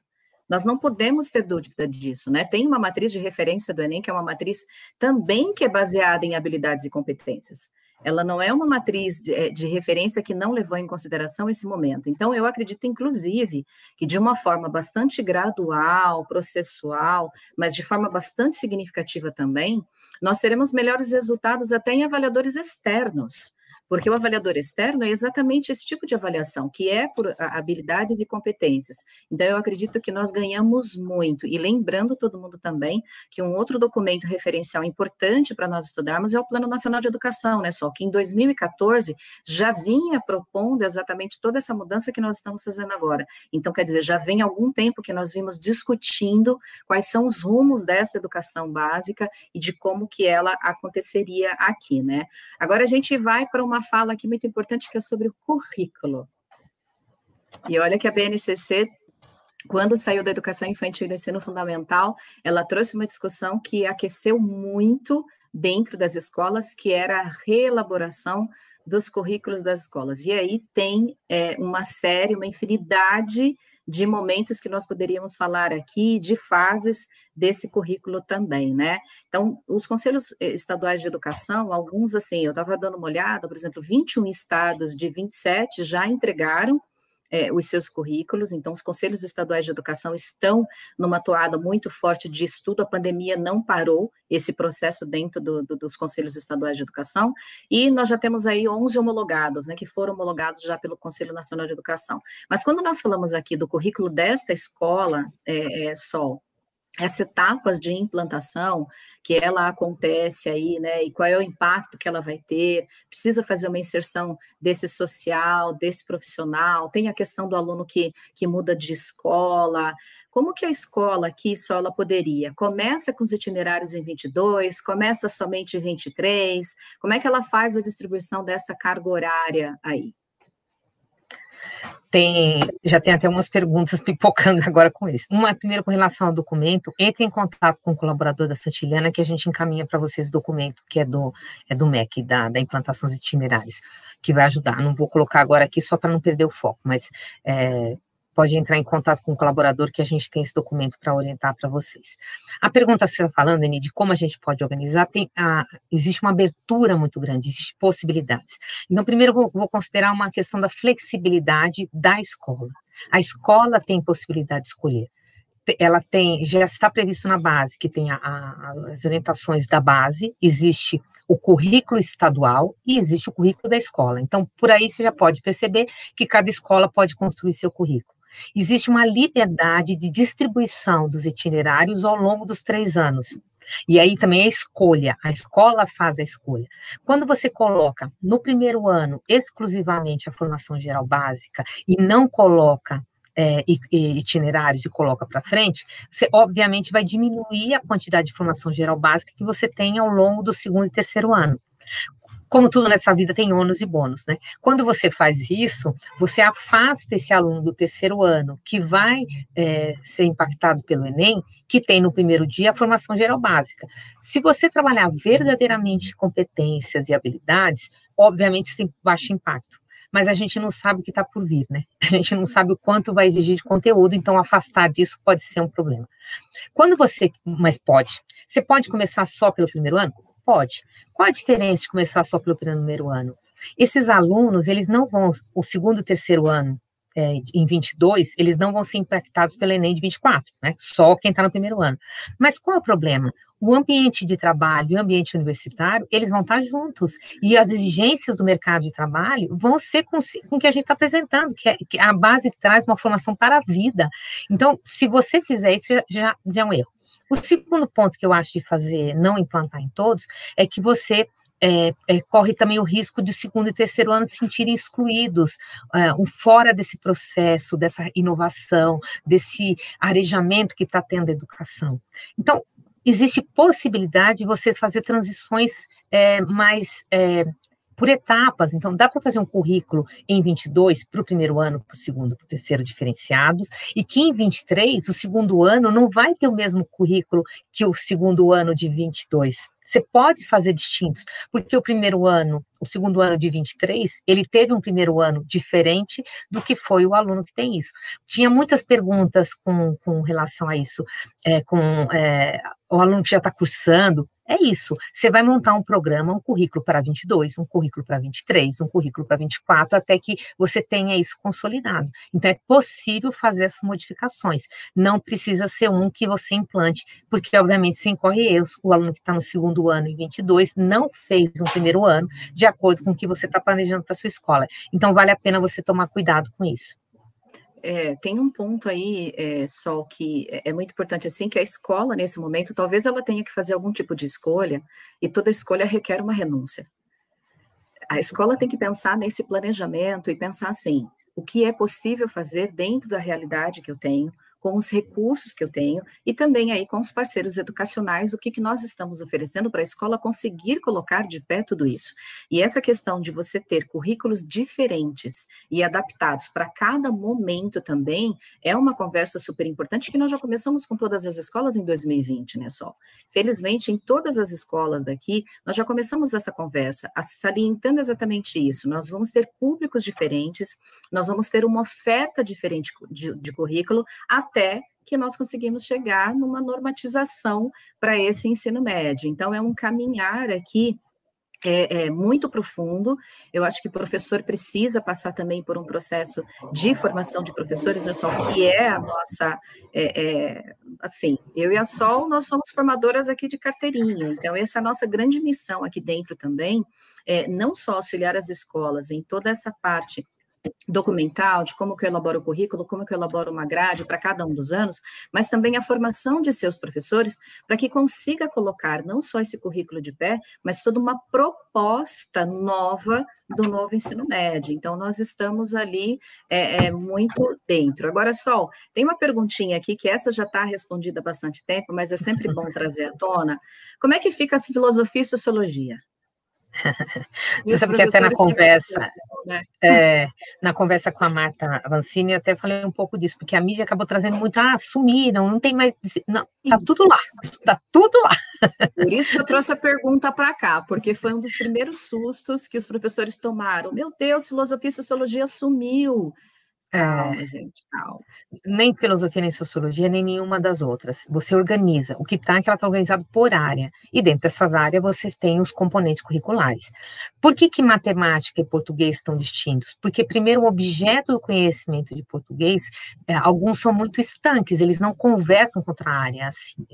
Nós não podemos ter dúvida disso, né? Tem uma matriz de referência do Enem, que é uma matriz também que é baseada em habilidades e competências. Ela não é uma matriz de referência que não levou em consideração esse momento. Então, eu acredito, inclusive, que de uma forma bastante gradual, processual, mas de forma bastante significativa também, nós teremos melhores resultados até em avaliadores externos. Porque o avaliador externo é exatamente esse tipo de avaliação, que é por habilidades e competências. Então, eu acredito que nós ganhamos muito. E lembrando todo mundo também que um outro documento referencial importante para nós estudarmos é o Plano Nacional de Educação, né, Sol? Que em 2014 já vinha propondo exatamente toda essa mudança que nós estamos fazendo agora. Então, quer dizer, já vem algum tempo que nós vimos discutindo quais são os rumos dessa educação básica e de como que ela aconteceria aqui, né? Agora a gente vai para uma fala aqui muito importante que é sobre o currículo. E olha que a BNCC, quando saiu da educação infantil e do ensino fundamental, ela trouxe uma discussão que aqueceu muito dentro das escolas, que era a reelaboração dos currículos das escolas. E aí tem uma série, uma infinidade de momentos que nós poderíamos falar aqui, de fases desse currículo também, né? Então, os conselhos estaduais de educação, alguns, assim, eu estava dando uma olhada, por exemplo, 21 estados de 27 já entregaram os seus currículos, então os conselhos estaduais de educação estão numa toada muito forte de estudo, a pandemia não parou esse processo dentro dos conselhos estaduais de educação, e nós já temos aí 11 homologados, né, que foram homologados já pelo Conselho Nacional de Educação. Mas quando nós falamos aqui do currículo desta escola, Sol, essas etapas de implantação, que ela acontece aí, né, e qual é o impacto que ela vai ter, precisa fazer uma inserção desse social, desse profissional, tem a questão do aluno que muda de escola, como que a escola aqui só ela poderia? Começa com os itinerários em 22, começa somente em 23, como é que ela faz a distribuição dessa carga horária aí? Já tem até umas perguntas pipocando agora com isso. Uma, primeiro, com relação ao documento, entre em contato com o colaborador da Santiliana, que a gente encaminha para vocês o documento, que é do MEC, da implantação dos itinerários, que vai ajudar. Não vou colocar agora aqui só para não perder o foco, mas pode entrar em contato com o colaborador, que a gente tem esse documento para orientar para vocês. A pergunta que você está falando, Eni, de como a gente pode organizar, existe uma abertura muito grande, existem possibilidades. Então, primeiro, vou considerar uma questão da flexibilidade da escola. A escola tem possibilidade de escolher. Ela já está previsto na base, que tem as orientações da base, existe o currículo estadual e existe o currículo da escola. Então, por aí você já pode perceber que cada escola pode construir seu currículo. Existe uma liberdade de distribuição dos itinerários ao longo dos 3 anos. E aí também a escola faz a escolha. Quando você coloca no primeiro ano exclusivamente a formação geral básica e não coloca itinerários e coloca para frente, você obviamente vai diminuir a quantidade de formação geral básica que você tem ao longo do 2º e 3º ano. Como tudo nessa vida tem ônus e bônus, né? Quando você faz isso, você afasta esse aluno do 3º ano, que vai ser impactado pelo Enem, que tem no primeiro dia a formação geral básica. Se você trabalhar verdadeiramente competências e habilidades, obviamente isso tem baixo impacto. Mas a gente não sabe o que está por vir, né? A gente não sabe o quanto vai exigir de conteúdo, então afastar disso pode ser um problema. Mas pode. Você pode começar só pelo primeiro ano? Pode. Qual a diferença de começar só pelo primeiro ano? Esses alunos, eles não vão, o 2º e 3º ano, em 22, eles não vão ser impactados pelo Enem de 24, né? Só quem está no primeiro ano. Mas qual é o problema? O ambiente de trabalho e o ambiente universitário, eles vão estar juntos, e as exigências do mercado de trabalho vão ser com o que a gente está apresentando, que a base traz uma formação para a vida. Então, se você fizer isso, já é um erro. O segundo ponto que eu acho de não implantar em todos, é que você corre também o risco de segundo e terceiro ano se sentirem excluídos, fora desse processo, dessa inovação, desse arejamento que está tendo a educação. Então, existe possibilidade de você fazer transições mais por etapas. Então, dá para fazer um currículo em 22 para o primeiro ano, para o segundo, para o terceiro diferenciados, e que em 23, o segundo ano não vai ter o mesmo currículo que o segundo ano de 22. Você pode fazer distintos, porque o segundo ano de 23, ele teve um primeiro ano diferente do que foi o aluno que tem isso. Tinha muitas perguntas com relação a isso, o aluno que já está cursando. É isso, você vai montar um programa, um currículo para 22, um currículo para 23, um currículo para 24, até que você tenha isso consolidado. Então, é possível fazer essas modificações, não precisa ser um que você implante, porque, obviamente, sem corre erros, o aluno que está no segundo ano em 22 não fez um primeiro ano de acordo com o que você está planejando para a sua escola. Então, vale a pena você tomar cuidado com isso. Tem um ponto aí, Sol, que é muito importante, assim, que a escola, nesse momento, talvez ela tenha que fazer algum tipo de escolha, e toda escolha requer uma renúncia. A escola tem que pensar nesse planejamento e pensar assim, o que é possível fazer dentro da realidade que eu tenho, com os recursos que eu tenho, e também aí com os parceiros educacionais, o que nós estamos oferecendo para a escola conseguir colocar de pé tudo isso. E essa questão de você ter currículos diferentes e adaptados para cada momento também, é uma conversa super importante que nós já começamos com todas as escolas em 2020, né, Sol? Felizmente, em todas as escolas daqui, nós já começamos essa conversa, salientando exatamente isso. Nós vamos ter públicos diferentes, nós vamos ter uma oferta diferente de currículo, até que nós conseguimos chegar numa normatização para esse ensino médio. Então, é um caminhar aqui muito profundo. Eu acho que o professor precisa passar também por um processo de formação de professores, né, Sol, que é a nossa, assim, eu e a Sol, nós somos formadoras aqui de carteirinha, então essa é a nossa grande missão aqui dentro também, não só auxiliar as escolas em toda essa parte documental, de como que eu elaboro o currículo, como que eu elaboro uma grade para cada um dos anos, mas também a formação de seus professores, para que consiga colocar não só esse currículo de pé, mas toda uma proposta nova do novo ensino médio. Então, nós estamos ali muito dentro. Agora, Sol, tem uma perguntinha aqui, que essa já está respondida há bastante tempo, mas é sempre bom trazer à tona. Como é que fica a filosofia e sociologia? Você sabe que até na conversa, na conversa com a Marta Avancini, eu até falei um pouco disso, porque a mídia acabou trazendo muito, sumiram, não tem mais, não, tá tudo lá, tá tudo lá. Por isso que eu trouxe a pergunta para cá, porque foi um dos primeiros sustos que os professores tomaram. Meu Deus, filosofia e sociologia sumiu. Calma, gente, calma. Nem filosofia, nem sociologia, nem nenhuma das outras. Você organiza. O que está é que ela está organizada por área. E dentro dessas áreas você tem os componentes curriculares. Por que matemática e português estão distintos? Porque, primeiro, o objeto do conhecimento de português, alguns são muito estanques, eles não conversam com outra área. Assim,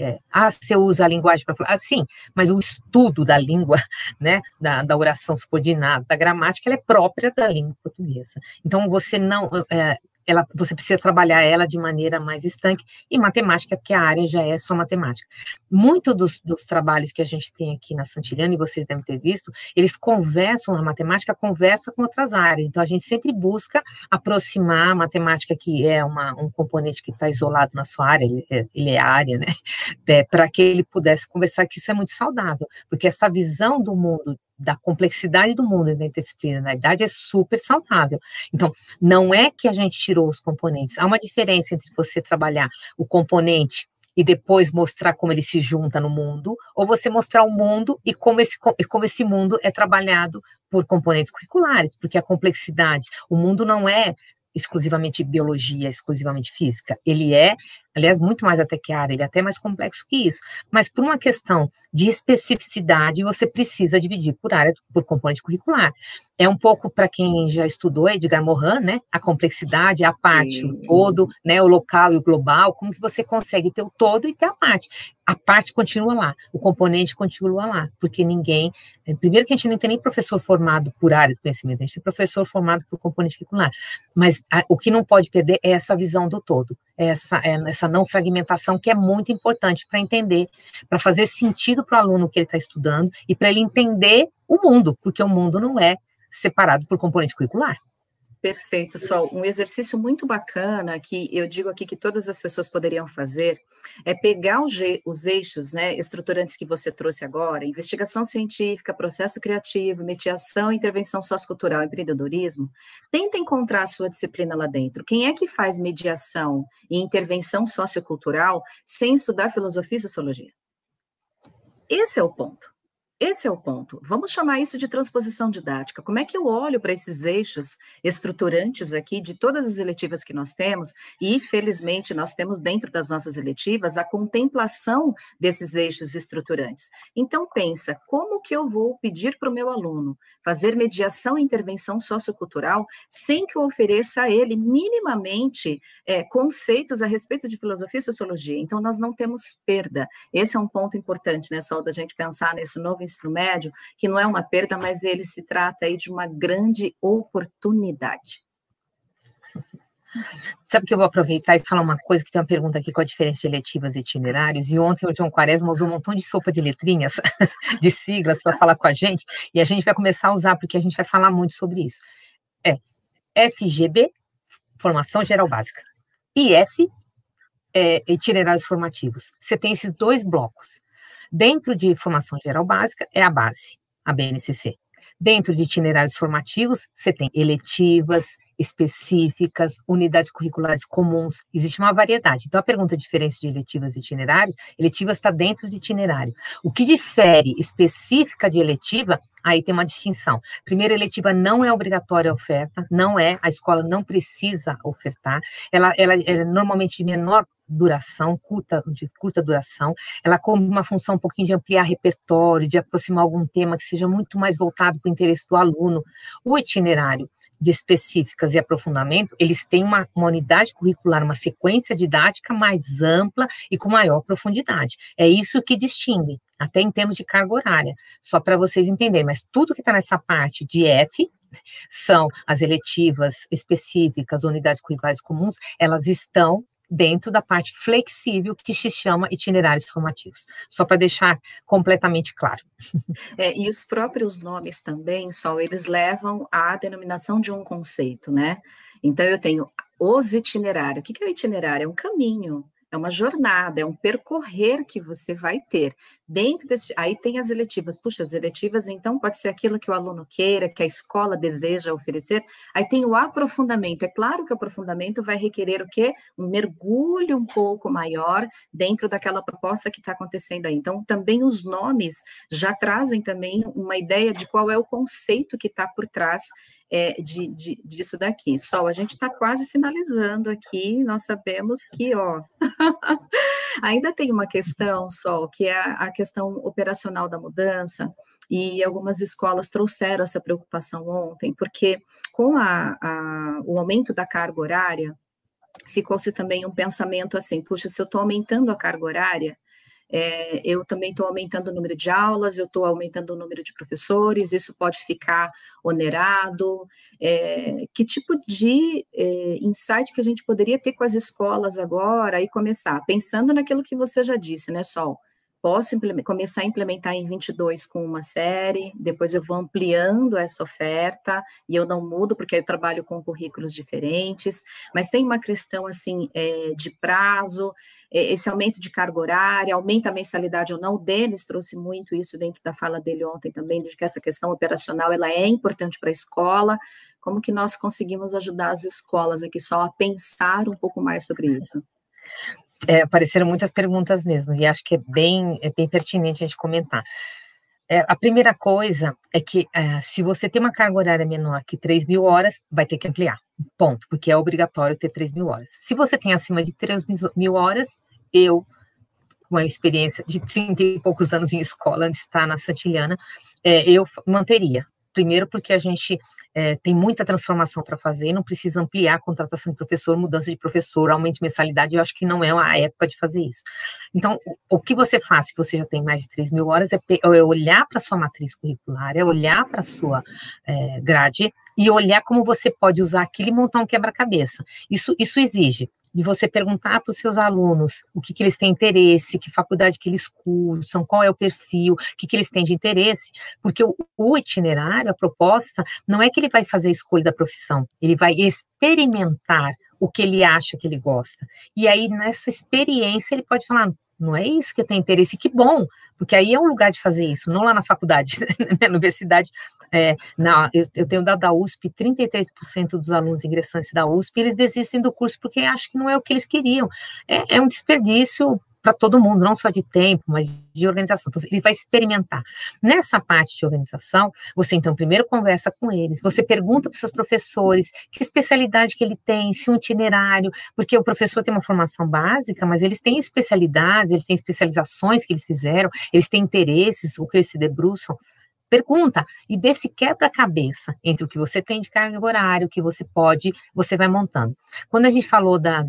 você usa a linguagem para falar, sim, mas o estudo da língua, né, da oração subordinada, da gramática, ela é própria da língua portuguesa. Então, você não... você precisa trabalhar ela de maneira mais estanque, e matemática, porque a área já é só matemática. Muito dos trabalhos que a gente tem aqui na Santillana, e vocês devem ter visto, eles conversam, a matemática conversa com outras áreas, então a gente sempre busca aproximar a matemática, que é um componente que está isolado na sua área, ele é área, né, para que ele pudesse conversar, que isso é muito saudável, porque essa visão do mundo, da complexidade do mundo e da interdisciplinaridade é super saudável. Então, não é que a gente tirou os componentes, há uma diferença entre você trabalhar o componente e depois mostrar como ele se junta no mundo, ou você mostrar o mundo e como esse mundo é trabalhado por componentes curriculares, porque a complexidade, o mundo não é exclusivamente biologia, exclusivamente física, ele é, aliás, muito mais até que a área, ele é até mais complexo que isso, mas por uma questão de especificidade, você precisa dividir por área, por componente curricular. É um pouco, para quem já estudou Edgar Morin, né, a complexidade, a parte, o todo, né, o local e o global, como que você consegue ter o todo e ter a parte continua lá, o componente continua lá, porque primeiro que a gente não tem nem professor formado por área de conhecimento, a gente tem professor formado por componente curricular, mas o que não pode perder é essa visão do todo, essa não fragmentação, que é muito importante para entender, para fazer sentido para o aluno que ele está estudando, e para ele entender o mundo, porque o mundo não é separado por componente curricular. Perfeito, Sol. Um exercício muito bacana que eu digo aqui que todas as pessoas poderiam fazer é pegar os eixos, né, estruturantes que você trouxe agora, investigação científica, processo criativo, mediação, intervenção sociocultural, empreendedorismo, tenta encontrar a sua disciplina lá dentro. Quem é que faz mediação e intervenção sociocultural sem estudar filosofia e sociologia? Esse é o ponto. Esse é o ponto. Vamos chamar isso de transposição didática. Como é que eu olho para esses eixos estruturantes aqui de todas as eletivas que nós temos? E, felizmente, nós temos dentro das nossas eletivas a contemplação desses eixos estruturantes. Então, pensa, como que eu vou pedir para o meu aluno fazer mediação e intervenção sociocultural sem que eu ofereça a ele minimamente conceitos a respeito de filosofia e sociologia? Então, nós não temos perda. Esse é um ponto importante, né, Sol, da gente pensar nesse novo ensino médio, que não é uma perda, mas ele se trata aí de uma grande oportunidade. Sabe que eu vou aproveitar e falar uma coisa, que tem uma pergunta aqui com a diferença de eletivas e itinerários, e ontem o João Quaresma usou um montão de sopa de letrinhas, de siglas, para falar com a gente, e a gente vai começar a usar, porque a gente vai falar muito sobre isso. FGB, Formação Geral Básica, IF, Itinerários Formativos. Você tem esses dois blocos. Dentro de formação geral básica, é a base, a BNCC. Dentro de itinerários formativos, você tem eletivas, específicas, unidades curriculares comuns, existe uma variedade. Então, a pergunta de diferença de eletivas e itinerários, eletivas está dentro de itinerário. O que difere específica de eletiva, aí tem uma distinção. Primeiro, eletiva não é obrigatória a oferta, não é, a escola não precisa ofertar, ela é normalmente de menor duração, de curta duração, ela cumpre uma função um pouquinho de ampliar repertório, de aproximar algum tema que seja muito mais voltado para o interesse do aluno. O itinerário de específicas e aprofundamento, eles têm uma unidade curricular, uma sequência didática mais ampla e com maior profundidade. É isso que distingue, até em termos de carga horária, só para vocês entenderem, mas tudo que está nessa parte de F são as eletivas específicas, unidades curriculares comuns, elas estão dentro da parte flexível que se chama itinerários formativos, só para deixar completamente claro. E os próprios nomes também, Sol, eles levam à denominação de um conceito, né? Então, eu tenho os itinerários. O que é o itinerário? É um caminho, é uma jornada, é um percorrer que você vai ter. Dentro desse, aí tem as eletivas. Puxa, as eletivas, então, pode ser aquilo que o aluno queira, que a escola deseja oferecer. Aí tem o aprofundamento. É claro que o aprofundamento vai requerer o quê? Um mergulho um pouco maior dentro daquela proposta que está acontecendo aí. Então, também os nomes já trazem também uma ideia de qual é o conceito que está por trás disso daqui. Sol, a gente está quase finalizando aqui, nós sabemos que, ainda tem uma questão, Sol, que é a questão operacional da mudança, e algumas escolas trouxeram essa preocupação ontem, porque com o aumento da carga horária, ficou-se também um pensamento assim, puxa, se eu estou aumentando a carga horária, eu também estou aumentando o número de aulas, eu estou aumentando o número de professores, isso pode ficar onerado. Que tipo de insight que a gente poderia ter com as escolas agora e começar? Pensando naquilo que você já disse, né, Sol? Posso começar a implementar em 22 com uma série, depois eu vou ampliando essa oferta, e eu não mudo, porque eu trabalho com currículos diferentes, mas tem uma questão, assim, de prazo, esse aumento de carga horária, aumenta a mensalidade ou não. O Denis trouxe muito isso dentro da fala dele ontem também, de que essa questão operacional, ela é importante para a escola. Como que nós conseguimos ajudar as escolas aqui só a pensar um pouco mais sobre isso? Apareceram muitas perguntas mesmo, e acho que é bem pertinente a gente comentar. A primeira coisa é que se você tem uma carga horária menor que 3.000 horas, vai ter que ampliar, ponto, porque é obrigatório ter 3.000 horas. Se você tem acima de 3.000 horas, eu, com uma experiência de 30 e poucos anos em escola, antes de estar na Santillana, eu manteria. Primeiro porque a gente tem muita transformação para fazer, não precisa ampliar a contratação de professor, mudança de professor, aumento de mensalidade, eu acho que não é a época de fazer isso. Então, o que você faz, se você já tem mais de 3.000 horas, é olhar para a sua matriz curricular, é olhar para a sua grade, e olhar como você pode usar aquilo e montar um quebra-cabeça. Isso exige de você perguntar para os seus alunos o que eles têm interesse, que faculdade que eles cursam, qual é o perfil, o que eles têm de interesse, porque o itinerário, a proposta, não é que ele vai fazer a escolha da profissão, ele vai experimentar o que ele acha que ele gosta. E aí, nessa experiência, ele pode falar, não é isso que eu tenho interesse, que bom, porque aí é um lugar de fazer isso, não lá na faculdade, na universidade. Eu tenho dado da USP, 33% dos alunos ingressantes da USP, eles desistem do curso porque acham que não é o que eles queriam. É um desperdício para todo mundo, não só de tempo, mas de organização. Então, ele vai experimentar. Nessa parte de organização, você, então, primeiro conversa com eles, você pergunta para os seus professores que especialidade que ele tem, se um itinerário, porque o professor tem uma formação básica, mas eles têm especialidades, eles têm especializações que eles fizeram, eles têm interesses, o que eles se debruçam. Pergunta, e desse quebra-cabeça entre o que você tem de carga horária, o que você pode, você vai montando. Quando a gente falou da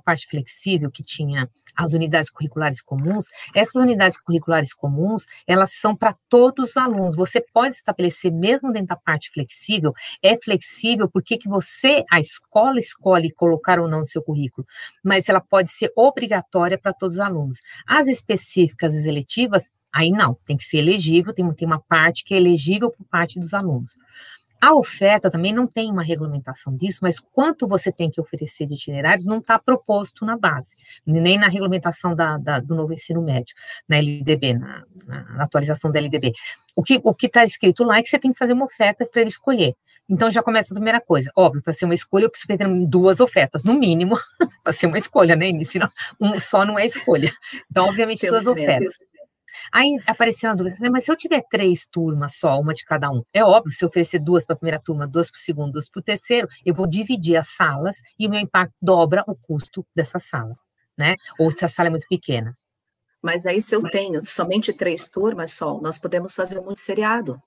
parte flexível, que tinha as unidades curriculares comuns, essas unidades curriculares comuns, elas são para todos os alunos. Você pode estabelecer, mesmo dentro da parte flexível, é flexível porque que você, a escola, escolhe colocar ou não no seu currículo, mas ela pode ser obrigatória para todos os alunos. As específicas e eletivas, aí não, tem que ser elegível, tem uma parte que é elegível por parte dos alunos. A oferta também não tem uma regulamentação disso, mas quanto você tem que oferecer de itinerários não está proposto na base, nem na regulamentação do novo ensino médio, na LDB, na atualização da LDB. O que está escrito lá é que você tem que fazer uma oferta para ele escolher. Então, já começa a primeira coisa. Óbvio, para ser uma escolha, eu preciso ter 2 ofertas, no mínimo, para ser uma escolha, né, Início? Um só não é escolha. Então, obviamente, 2 ofertas. Aí apareceu uma dúvida, mas se eu tiver 3 turmas só, uma de cada um, é óbvio, se eu oferecer 2 para a primeira turma, 2 para o segundo, 2 para o terceiro, eu vou dividir as salas e o meu impacto dobra o custo dessa sala, né? Ou se a sala é muito pequena. Mas aí, se eu tenho somente 3 turmas só, nós podemos fazer um multisseriado.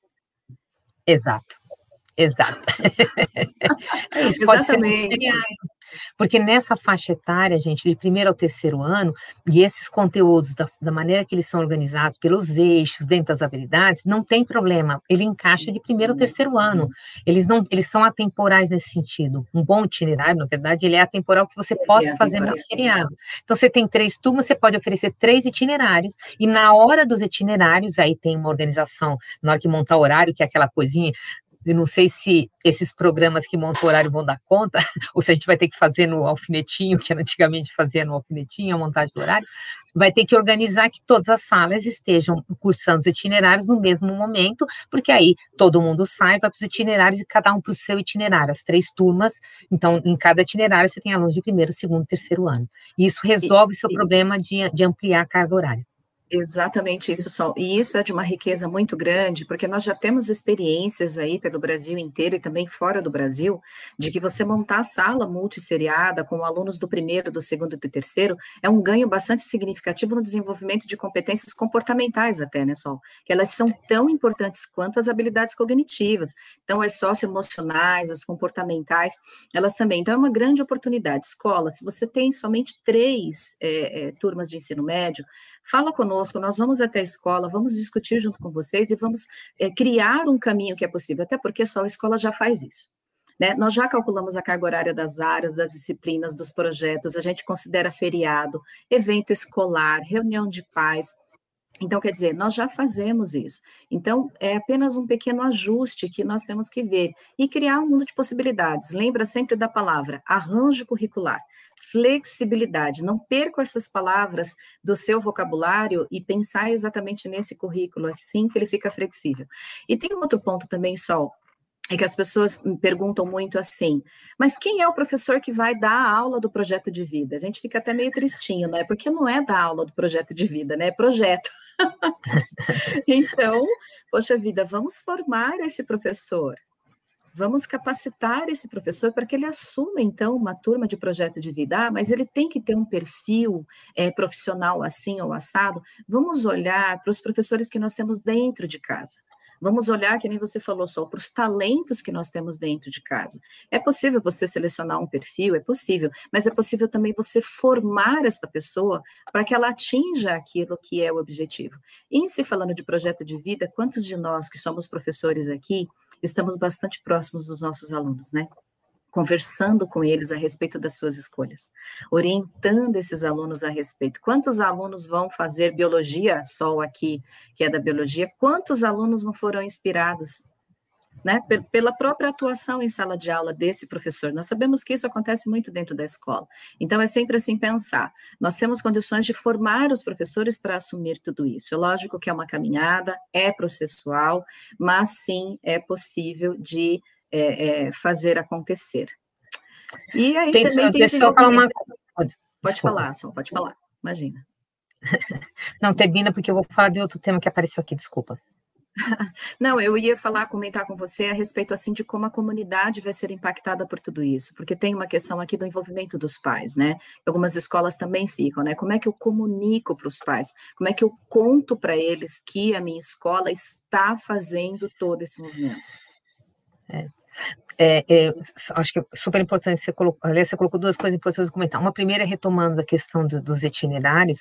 Exato. É isso, pode ser multisseriado. Porque nessa faixa etária, gente, de primeiro ao terceiro ano, e esses conteúdos, da maneira que eles são organizados, pelos eixos, dentro das habilidades, não tem problema, ele encaixa de primeiro ao terceiro ano. Eles são atemporais nesse sentido. Um bom itinerário, na verdade, ele é atemporal que você possa fazer no seriado. Então, você tem 3 turmas, você pode oferecer 3 itinerários, e na hora dos itinerários, aí tem uma organização, na hora que montar o horário, que é aquela coisinha. Eu não sei se esses programas que montam o horário vão dar conta, ou se a gente vai ter que fazer no alfinetinho, que antigamente fazia no alfinetinho, a montagem do horário, vai ter que organizar que todas as salas estejam cursando os itinerários no mesmo momento, porque aí todo mundo sai, vai para os itinerários e cada um para o seu itinerário, as 3 turmas, então em cada itinerário você tem alunos de primeiro, segundo, terceiro ano. E isso resolve o seu problema de ampliar a carga horária. Exatamente isso, Sol. E isso é de uma riqueza muito grande, porque nós já temos experiências aí pelo Brasil inteiro e também fora do Brasil, de que você montar a sala multisseriada com alunos do primeiro, do segundo e do terceiro é um ganho bastante significativo no desenvolvimento de competências comportamentais até, né, Sol? Que elas são tão importantes quanto as habilidades cognitivas. Então, as socioemocionais, as comportamentais, elas também. Então, é uma grande oportunidade. Escola, se você tem somente 3 turmas de ensino médio, fala conosco, nós vamos até a escola, vamos discutir junto com vocês e vamos criar um caminho que é possível, até porque só a escola já faz isso. Né? Nós já calculamos a carga horária das áreas, das disciplinas, dos projetos, a gente considera feriado, evento escolar, reunião de pais. Então, quer dizer, nós já fazemos isso. Então, é apenas um pequeno ajuste que nós temos que ver e criar um mundo de possibilidades. Lembra sempre da palavra arranjo curricular, flexibilidade. Não perca essas palavras do seu vocabulário e pensar exatamente nesse currículo, assim que ele fica flexível. E tem um outro ponto também, Sol, é que as pessoas me perguntam muito assim, mas quem é o professor que vai dar a aula do projeto de vida? A gente fica até meio tristinho, né? Porque não é dar aula do projeto de vida, né? É projeto. Então, poxa vida, vamos formar esse professor, vamos capacitar esse professor para que ele assuma, então, uma turma de projeto de vida, mas ele tem que ter um perfil profissional assim ou assado. Vamos olhar para os professores que nós temos dentro de casa. Vamos olhar, que nem você falou, Sol, para os talentos que nós temos dentro de casa. É possível você selecionar um perfil? É possível, mas é possível também você formar essa pessoa para que ela atinja aquilo que é o objetivo. E em se falando de projeto de vida, quantos de nós que somos professores aqui estamos bastante próximos dos nossos alunos, né? conversando com eles a respeito das suas escolhas, orientando esses alunos a respeito. Quantos alunos vão fazer biologia, Sol aqui, que é da biologia, quantos alunos não foram inspirados, né, pela própria atuação em sala de aula desse professor? Nós sabemos que isso acontece muito dentro da escola. Então, é sempre assim pensar. Nós temos condições de formar os professores para assumir tudo isso. É lógico que é uma caminhada, é processual, mas sim é possível de fazer acontecer. E aí também tem deixa eu falar uma coisa. Pode falar, Sol, pode falar. Imagina. Não, termina, porque eu vou falar de outro tema que apareceu aqui, desculpa. Não, eu ia comentar com você a respeito, assim, de como a comunidade vai ser impactada por tudo isso, porque tem uma questão aqui do envolvimento dos pais, né? Algumas escolas também ficam, né? Como é que eu comunico para os pais? Como é que eu conto para eles que a minha escola está fazendo todo esse movimento? Acho que é super importante, você colocou duas coisas importantes de comentar. Uma primeira é retomando a questão dos itinerários.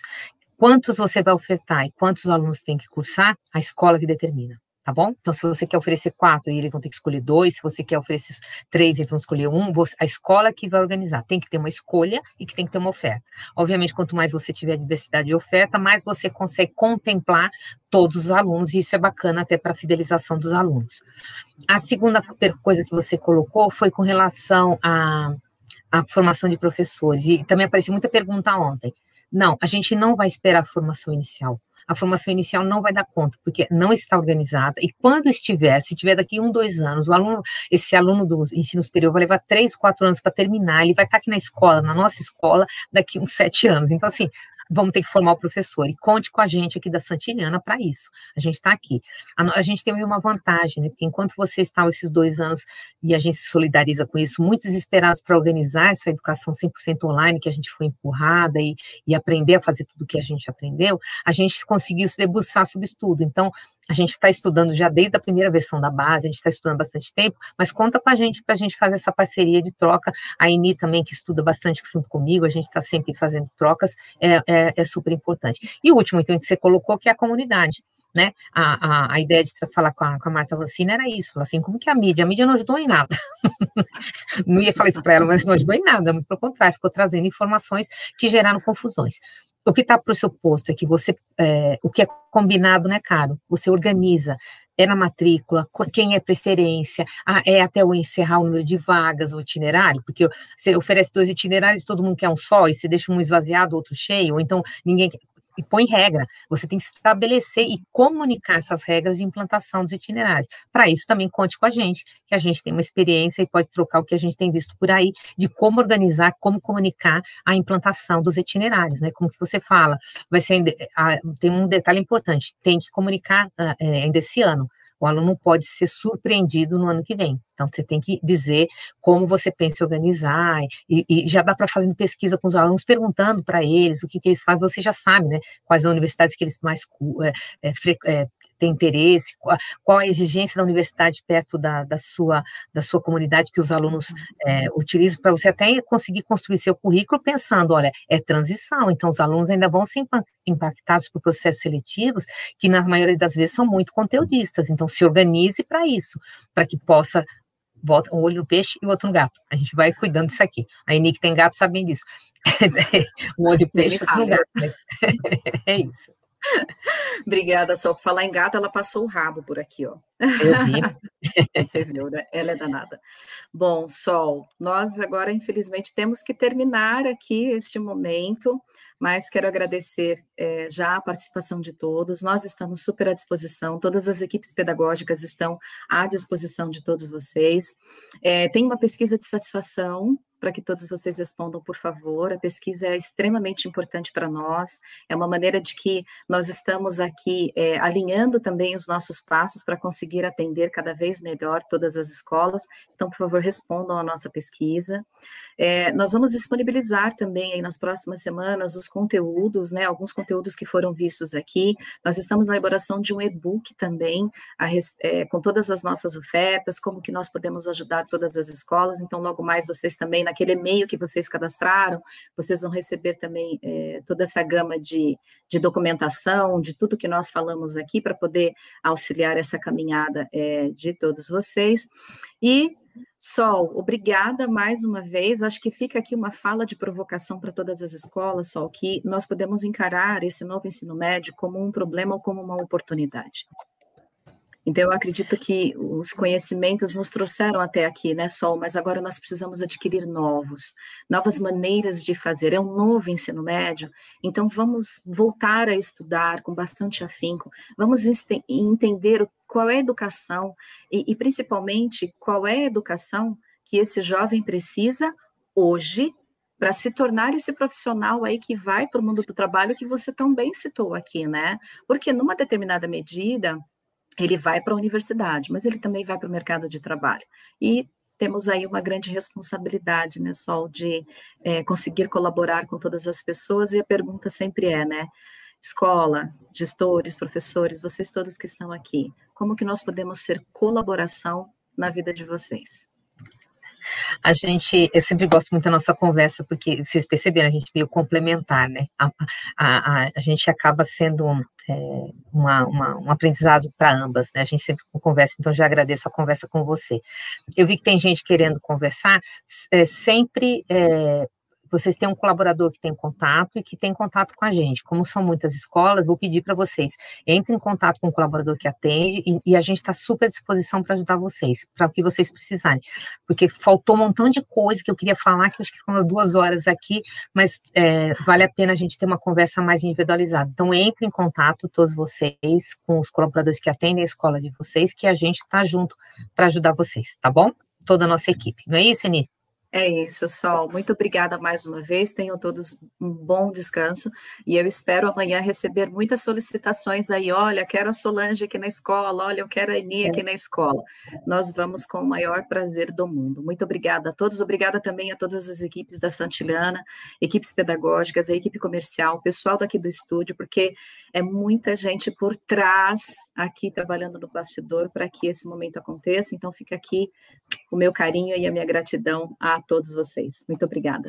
Quantos você vai ofertar e quantos alunos tem que cursar, a escola que determina, tá bom? Então, se você quer oferecer 4 e eles vão ter que escolher 2, se você quer oferecer 3, eles vão escolher 1, a escola que vai organizar. Tem que ter uma escolha e que tem que ter uma oferta. Obviamente, quanto mais você tiver diversidade de oferta, mais você consegue contemplar todos os alunos, e isso é bacana até para a fidelização dos alunos. A segunda coisa que você colocou foi com relação à formação de professores, e também apareceu muita pergunta ontem. Não, a gente não vai esperar a formação inicial. A formação inicial não vai dar conta, porque não está organizada, e quando estiver, se tiver daqui 1, 2 anos, esse aluno do ensino superior vai levar 3, 4 anos para terminar, ele vai estar aqui na escola, na nossa escola, daqui uns 7 anos. Então, assim, vamos ter que formar o professor, e conte com a gente aqui da Santiniana para isso. A gente está aqui. A gente tem uma vantagem, né? Porque enquanto você está esses 2 anos, e a gente se solidariza com isso, muitos esperados para organizar essa educação 100% online, que a gente foi empurrada, e aprender a fazer tudo o que a gente aprendeu, a gente conseguiu se debruçar sobre estudo. Então, a gente está estudando já desde a primeira versão da base, a gente está estudando bastante tempo, mas conta com a gente para a gente fazer essa parceria de troca. A Eni também, que estuda bastante junto comigo, a gente está sempre fazendo trocas, é super importante. E o último, então, que você colocou, que é a comunidade, né? A ideia de falar com a Marta Vancina era isso, falar assim, como que a mídia não ajudou em nada. Não ia falar isso para ela, mas não ajudou em nada, muito pelo contrário, ficou trazendo informações que geraram confusões. O que está pressuposto é que o que é combinado não é caro, você organiza, é na matrícula, quem é preferência, é até o encerrar o número de vagas, o itinerário, porque você oferece 2 itinerários, todo mundo quer um só, e você deixa um esvaziado, outro cheio, ou então ninguém quer. E põe regra, você tem que estabelecer e comunicar essas regras de implantação dos itinerários. Para isso, também conte com a gente, que a gente tem uma experiência e pode trocar o que a gente tem visto por aí, de como organizar, como comunicar a implantação dos itinerários, né? Como que você fala, tem um detalhe importante, tem que comunicar ainda esse ano. O aluno não pode ser surpreendido no ano que vem. Então, você tem que dizer como você pensa em organizar, e já dá para fazer pesquisa com os alunos, perguntando para eles o que eles fazem, você já sabe, né, quais as universidades que eles mais têm interesse, qual a exigência da universidade perto da sua comunidade que os alunos utilizam, para você até conseguir construir seu currículo pensando, olha, é transição, então os alunos ainda vão ser impactados por processos seletivos, que na maioria das vezes são muito conteudistas, então se organize para isso, para que possa bota um olho no peixe e o outro no gato. A gente vai cuidando disso aqui. A Eni, que tem gato, sabe bem disso. Um olho no peixe e outro no gato. Mas é isso. Obrigada, Sol. Por falar em gato, ela passou o rabo por aqui, ó. Eu vi. Você viu, né? Ela é danada. Bom, Sol, nós agora, infelizmente, temos que terminar aqui este momento, mas quero agradecer já a participação de todos. Nós estamos super à disposição, todas as equipes pedagógicas estão à disposição de todos vocês. Tem uma pesquisa de satisfação para que todos vocês respondam, por favor. A pesquisa é extremamente importante para nós, é uma maneira de que nós estamos aqui alinhando também os nossos passos para conseguir atender cada vez melhor todas as escolas. Então, por favor, respondam a nossa pesquisa. Nós vamos disponibilizar também aí nas próximas semanas os conteúdos, né, alguns conteúdos que foram vistos aqui. Nós estamos na elaboração de um e-book também, com todas as nossas ofertas, como que nós podemos ajudar todas as escolas. Então, logo mais vocês também, naquele e-mail que vocês cadastraram, vocês vão receber também toda essa gama de documentação, de tudo que nós falamos aqui, para poder auxiliar essa caminhada de todos vocês. E Sol, obrigada mais uma vez. Acho que fica aqui uma fala de provocação para todas as escolas, Sol, que nós podemos encarar esse novo ensino médio como um problema ou como uma oportunidade. Então, eu acredito que os conhecimentos nos trouxeram até aqui, né, Sol? Mas agora nós precisamos adquirir novas maneiras de fazer. É um novo ensino médio, então vamos voltar a estudar com bastante afinco, vamos entender qual é a educação e principalmente, qual é a educação que esse jovem precisa hoje para se tornar esse profissional aí que vai para o mundo do trabalho que você também citou aqui, né? Porque numa determinada medida ele vai para a universidade, mas ele também vai para o mercado de trabalho. E temos aí uma grande responsabilidade, né, Sol, de conseguir colaborar com todas as pessoas, e a pergunta sempre é, né, escola, gestores, professores, vocês todos que estão aqui, como que nós podemos ser colaboração na vida de vocês? Eu sempre gosto muito da nossa conversa, porque vocês perceberam, a gente veio complementar, né? A gente acaba sendo um aprendizado para ambas, né? A gente sempre conversa, então já agradeço a conversa com você. Eu vi que tem gente querendo conversar, sempre vocês têm um colaborador que tem contato e que tem contato com a gente. Como são muitas escolas, vou pedir para vocês, entrem em contato com o colaborador que atende e a gente está super à disposição para ajudar vocês, para o que vocês precisarem. Porque faltou um montão de coisa que eu queria falar, que eu acho que ficou umas 2 horas aqui, mas vale a pena a gente ter uma conversa mais individualizada. Então, entrem em contato, todos vocês, com os colaboradores que atendem a escola de vocês, que a gente está junto para ajudar vocês, tá bom? Toda a nossa equipe. Não é isso, Eni? É isso, Sol. Muito obrigada mais uma vez. Tenham todos um bom descanso. E eu espero amanhã receber muitas solicitações aí. Olha, quero a Solange aqui na escola. Olha, eu quero a Eni aqui na escola. Nós vamos com o maior prazer do mundo. Muito obrigada a todos. Obrigada também a todas as equipes da Santillana, equipes pedagógicas, a equipe comercial, o pessoal daqui do estúdio, porque é muita gente por trás aqui trabalhando no bastidor para que esse momento aconteça. Então, fica aqui o meu carinho e a minha gratidão a todos vocês. Muito obrigada.